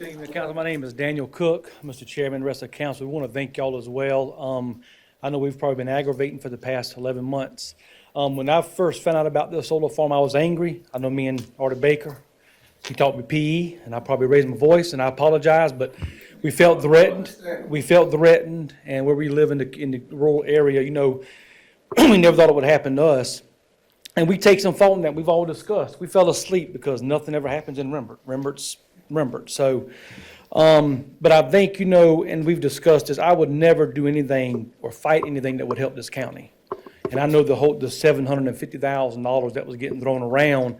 evening, council. My name is Daniel Cook, Mr. Chairman, rest of the council. We want to thank y'all as well. I know we've probably been aggravating for the past 11 months. When I first found out about this solar farm, I was angry. I know me and Artie Baker, he taught me PE, and I probably raised my voice, and I apologize, but we felt threatened. We felt threatened, and where we live in the rural area, you know, we never thought it would happen to us. And we take some fault in that. We've all discussed. We fell asleep because nothing ever happens in Rembert. So, but I think, you know, and we've discussed this, I would never do anything or fight anything that would help this county. And I know the $750,000 that was getting thrown around,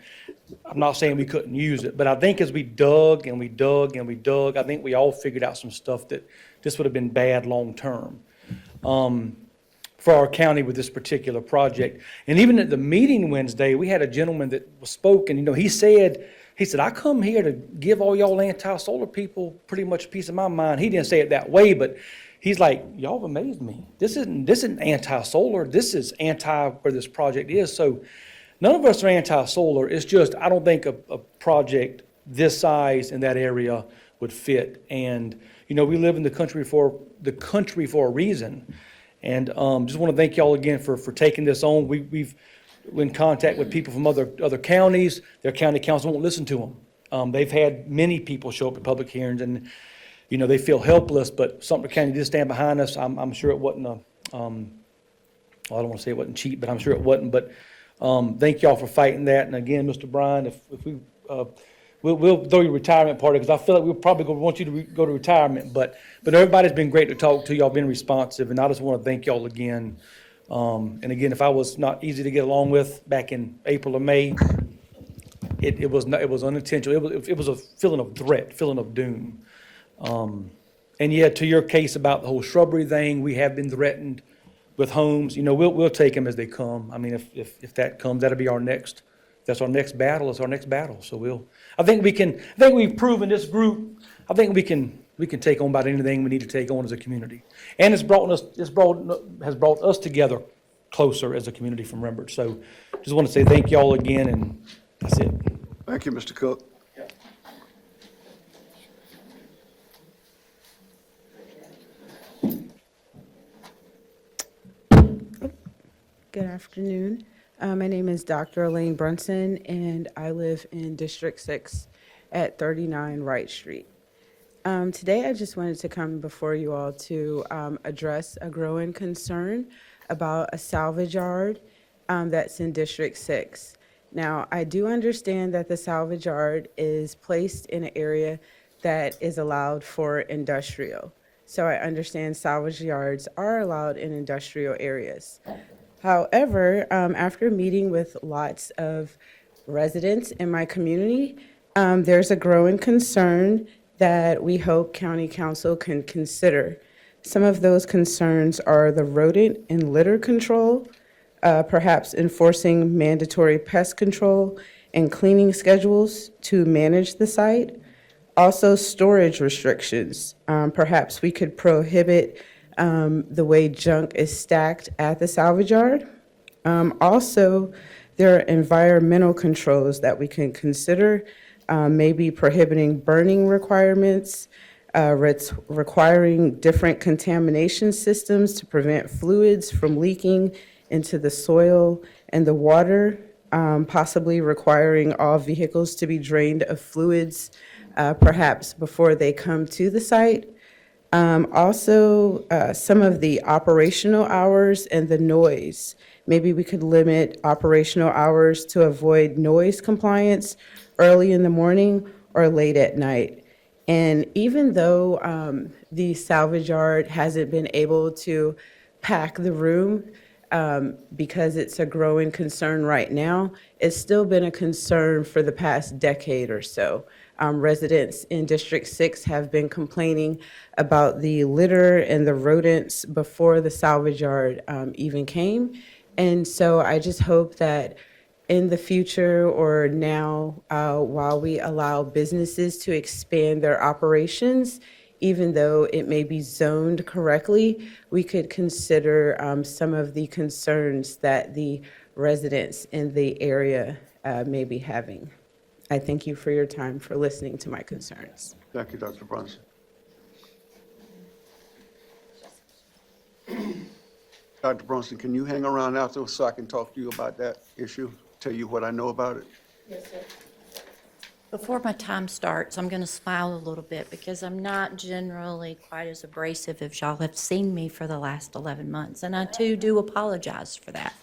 I'm not saying we couldn't use it, but I think as we dug and we dug and we dug, I think we all figured out some stuff that this would have been bad long-term for our county with this particular project. And even at the meeting Wednesday, we had a gentleman that spoke, and, you know, he said, I come here to give all y'all anti-solar people pretty much a piece of my mind. He didn't say it that way, but he's like, y'all have amazed me. This isn't anti-solar. This is anti where this project is. So none of us are anti-solar. It's just, I don't think a project this size in that area would fit. And, you know, we live in the country for a reason. And just want to thank y'all again for taking this on. We've in contact with people from other counties. Their county council won't listen to them. They've had many people show up at public hearings, and they feel helpless, but Sumter County did stand behind us. I'm sure it wasn't I don't want to say it wasn't cheap, but I'm sure it wasn't. But thank y'all for fighting that. And again, Mr. Bryan, if we, we'll throw your retirement party, because I feel like we're probably going to want you to go to retirement. But everybody's been great to talk to. Y'all been responsive, and I just want to thank y'all again. And again, if I was not easy to get along with back in April or May, it was unintentional. It was a feeling of threat, feeling of doom. And yeah, to your case about the whole shrubbery thing, we have been threatened with homes. We'll take them as they come. I mean, if that comes, that'll be our next. That's our next battle. It's our next battle. So I think we've proven this group. I think we can take on about anything we need to take on as a community. And has brought us together closer as a community from Rembert. So just want to say thank y'all again, and that's it. Thank you, Mr. Cook. Good afternoon. My name is Dr. Elaine Brunson, and I live in District 6 at 39 Wright Street. Today, I just wanted to come before you all to address a growing concern about a salvage yard that's in District 6. Now, I do understand that the salvage yard is placed in an area that is allowed for industrial. So I understand salvage yards are allowed in industrial areas. However, after meeting with lots of residents in my community, there's a growing concern that we hope County Council can consider. Some of those concerns are the rodent and litter control, perhaps enforcing mandatory pest control and cleaning schedules to manage the site. Also, storage restrictions. Perhaps we could prohibit the way junk is stacked at the salvage yard. Also, there are environmental controls that we can consider, maybe prohibiting burning requirements, requiring different contamination systems to prevent fluids from leaking into the soil and the water, possibly requiring all vehicles to be drained of fluids, perhaps before they come to the site. Also, some of the operational hours and the noise. Maybe we could limit operational hours to avoid noise compliance early in the morning or late at night. And even though the salvage yard hasn't been able to pack the room because it's a growing concern right now, it's still been a concern for the past decade or so. Residents in District 6 have been complaining about the litter and the rodents before the salvage yard even came. And so I just hope that in the future or now, while we allow businesses to expand their operations, even though it may be zoned correctly, we could consider some of the concerns that the residents in the area may be having. I thank you for your time, for listening to my concerns. Thank you, Dr. Brunson. Dr. Brunson, can you hang around after so I can talk to you about that issue, tell you what I know about it? Yes, sir. Before my time starts, I'm going to smile a little bit because I'm not generally quite as abrasive as y'all have seen me for the last 11 months, and I too do apologize for that.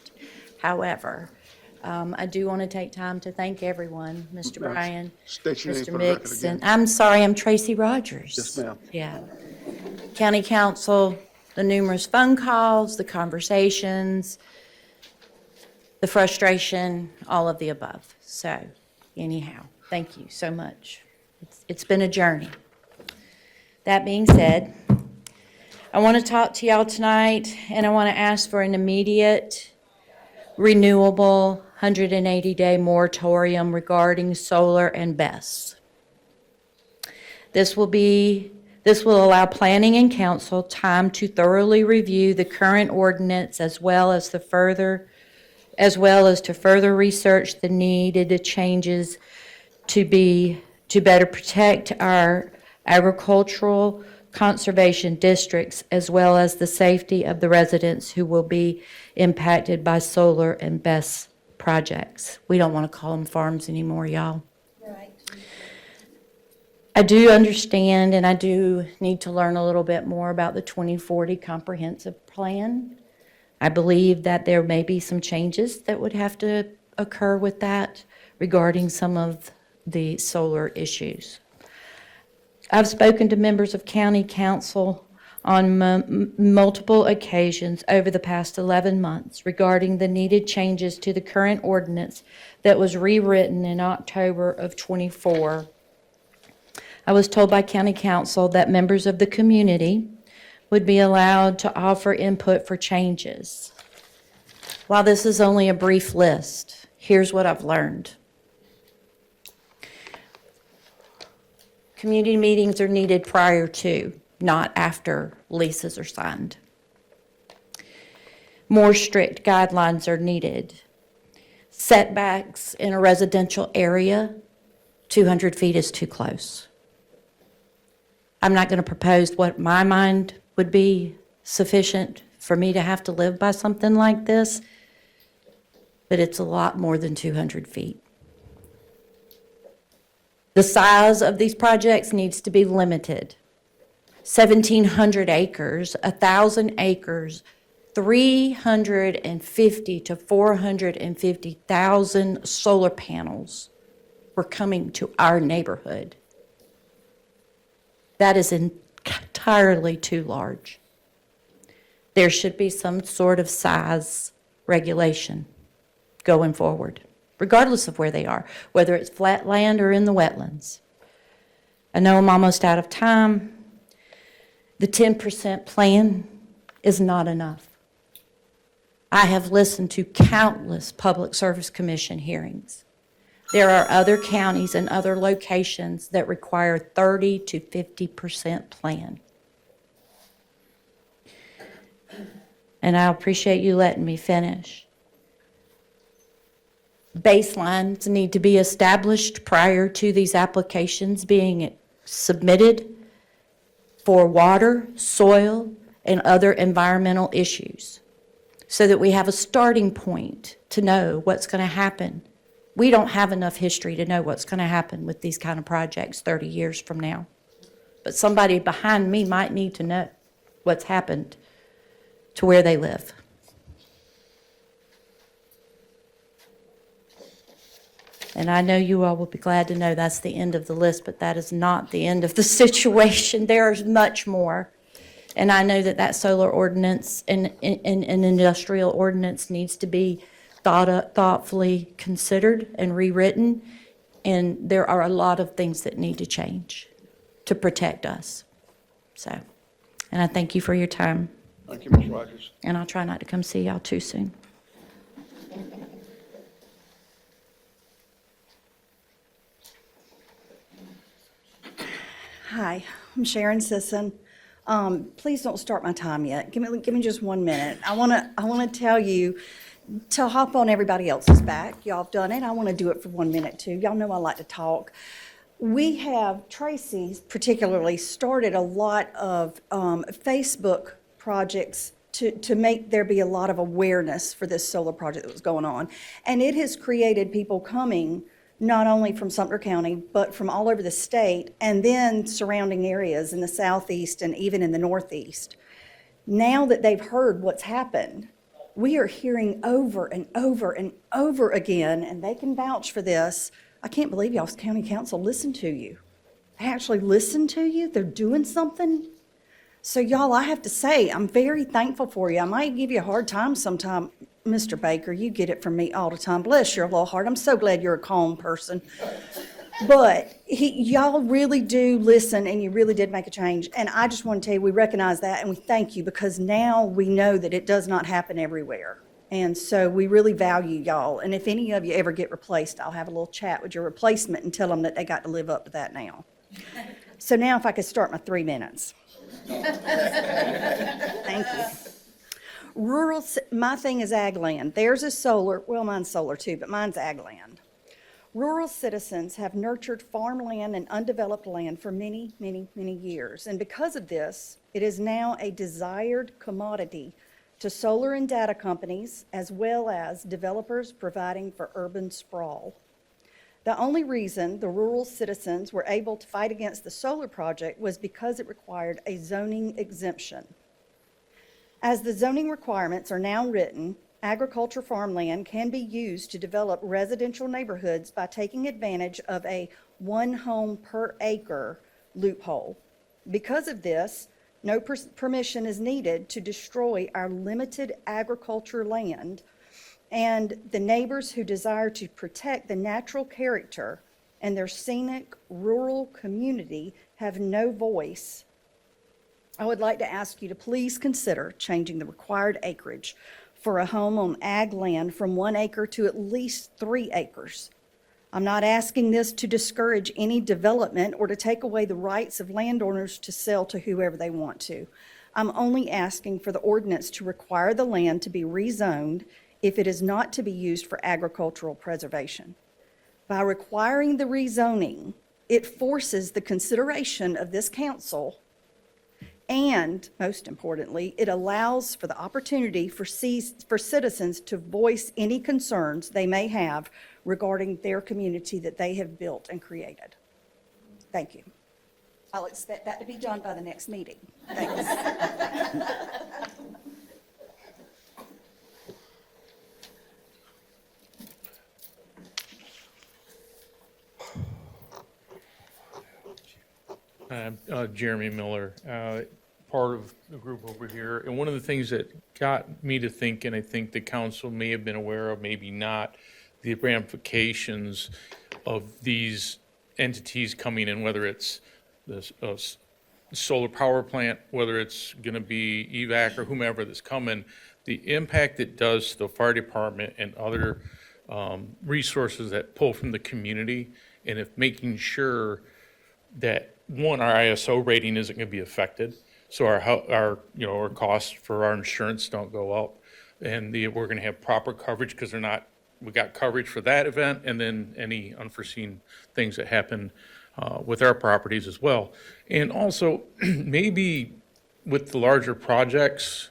However, I do want to take time to thank everyone, Mr. Bryan, State your name Mr. for the record Mix, again. and I'm sorry, I'm Tracy Rogers. Yes, ma'am. Yeah. County Council, the numerous phone calls, the conversations, the frustration, all of the above. So anyhow, thank you so much. It's been a journey. That being said, I want to talk to y'all tonight, and I want to ask for an immediate, renewable, 180-day moratorium regarding solar and BESS. This will allow planning and council time to thoroughly review the current ordinance as well as to further research the needed changes to better protect our agricultural conservation districts as well as the safety of the residents who will be impacted by solar and BESS projects. We don't want to call them farms anymore, y'all. Right. I do understand, and I do need to learn a little bit more about the 2040 comprehensive plan. I believe that there may be some changes that would have to occur with that regarding some of the solar issues. I've spoken to members of county council on multiple occasions over the past 11 months regarding the needed changes to the current ordinance that was rewritten in October of '24. I was told by county council that members of the community would be allowed to offer input for changes. While this is only a brief list, here's what I've learned. Community meetings are needed prior to, not after leases are signed. More strict guidelines are needed. Setbacks in a residential area, 200 feet is too close. I'm not going to propose what my mind would be sufficient for me to have to live by something like this, but it's a lot more than 200 feet. The size of these projects needs to be limited. 1,700 acres, 1,000 acres, 350 to 450,000 solar panels were coming to our neighborhood. That is entirely too large. There should be some sort of size regulation going forward, regardless of where they are, whether it's flat land or in the wetlands. I know I'm almost out of time. The 10% plan is not enough. I have listened to countless Public Service Commission hearings. There are other counties and other locations that require 30 to 50% plan. And I appreciate you letting me finish. Baselines need to be established prior to these applications being submitted for water, soil, and other environmental issues, so that we have a starting point to know what's going to happen. We don't have enough history to know what's going to happen with these kind of projects 30 years from now. But somebody behind me might need to know what's happened to where they live. And I know you all will be glad to know that's the end of the list, but that is not the end of the situation. There is much more. And I know that that solar ordinance and industrial ordinance needs to be thoughtfully considered and rewritten. And there are a lot of things that need to change to protect us. So, and I thank you for your time. Thank you, Ms. Rogers. And I'll try not to come see y'all too soon. Hi, I'm Sharon Sisson. Please don't start my time yet. Give me just 1 minute. I wanna tell you to hop on everybody else's back. Y'all have done it. I want to do it for 1 minute too. Y'all know I like to talk. We have, Tracy particularly, started a lot of Facebook projects to make there be a lot of awareness for this solar project that was going on. And it has created people coming not only from Sumter County, but from all over the state, and then surrounding areas in the southeast and even in the northeast. Now that they've heard what's happened, we are hearing over and over and over again, and they can vouch for this. I can't believe y'all's county council listened to you. They actually listened to you. They're doing something. So y'all, I have to say, I'm very thankful for you. I might give you a hard time sometime, Mr. Baker. You get it from me all the time. Bless your little heart. I'm so glad you're a calm person. But y'all really do listen, and you really did make a change. And I just want to tell you, we recognize that, and we thank you, because now we know that it does not happen everywhere. And so we really value y'all. And if any of you ever get replaced, I'll have a little chat with your replacement and tell them that they got to live up to that now. So now if I could start my 3 minutes. Thank you. My thing is ag land. Theirs is solar. Well, mine's solar too, but mine's ag land. Rural citizens have nurtured farmland and undeveloped land for many, many, many years. And because of this, it is now a desired commodity to solar and data companies, as well as developers providing for urban sprawl. The only reason the rural citizens were able to fight against the solar project was because it required a zoning exemption. As the zoning requirements are now written, agriculture farmland can be used to develop residential neighborhoods by taking advantage of a one home per acre loophole. Because of this, no permission is needed to destroy our limited agriculture land, and the neighbors who desire to protect the natural character and their scenic rural community have no voice. I would like to ask you to please consider changing the required acreage for a home on ag land from 1 acre to at least 3 acres. I'm not asking this to discourage any development or to take away the rights of landowners to sell to whoever they want to. I'm only asking for the ordinance to require the land to be rezoned if it is not to be used for agricultural preservation. By requiring the rezoning, it forces the consideration of this council, and most importantly, it allows for the opportunity for citizens to voice any concerns they may have regarding their community that they have built and created. Thank you. I'll expect that to be done by the next meeting. Thanks. Jeremy Miller, part of the group over here. And one of the things that got me to think, and I think the council may have been aware of, maybe not, the ramifications of these entities coming in, whether it's the solar power plant, whether it's going to be EVAC or whomever that's coming, the impact it does to the fire department and other resources that pull from the community, and if making sure that, one, our ISO rating isn't going to be affected, so our costs for our insurance don't go up, and we're going to have proper coverage because we got coverage for that event, and then any unforeseen things that happen with our properties as well. And also, maybe with the larger projects,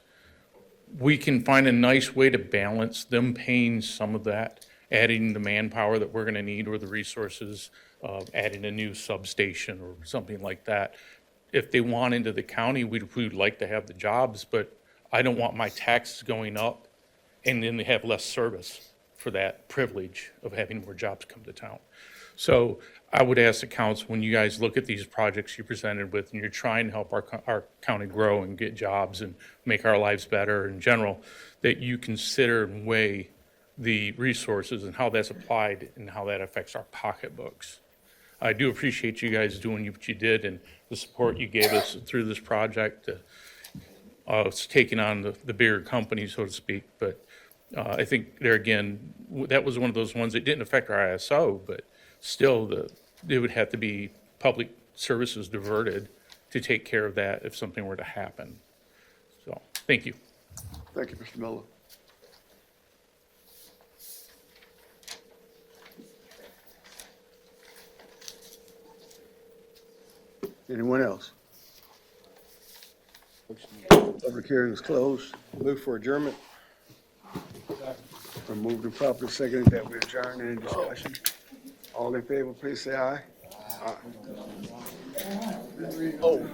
we can find a nice way to balance them paying some of that, adding the manpower that we're going to need or the resources of adding a new substation or something like that. If they want into the county, we'd like to have the jobs, but I don't want my taxes going up and then they have less service for that privilege of having more jobs come to town. So I would ask the council, when you guys look at these projects you presented with and you're trying to help our county grow and get jobs and make our lives better in general, that you consider and weigh the resources and how that's applied and how that affects our pocketbooks. I do appreciate you guys doing what you did and the support you gave us through this project. It's taking on the bigger company, so to speak, but I think there again, that was one of those ones that didn't affect our ISO, but still it would have to be public services diverted to take care of that if something were to happen. So, thank you. Thank you, Mr. Miller. Anyone else? Public hearing is closed. Move for adjournment. Moved and properly seconded that we adjourn. Any discussion? All in favor, please say aye. Aye. Oh.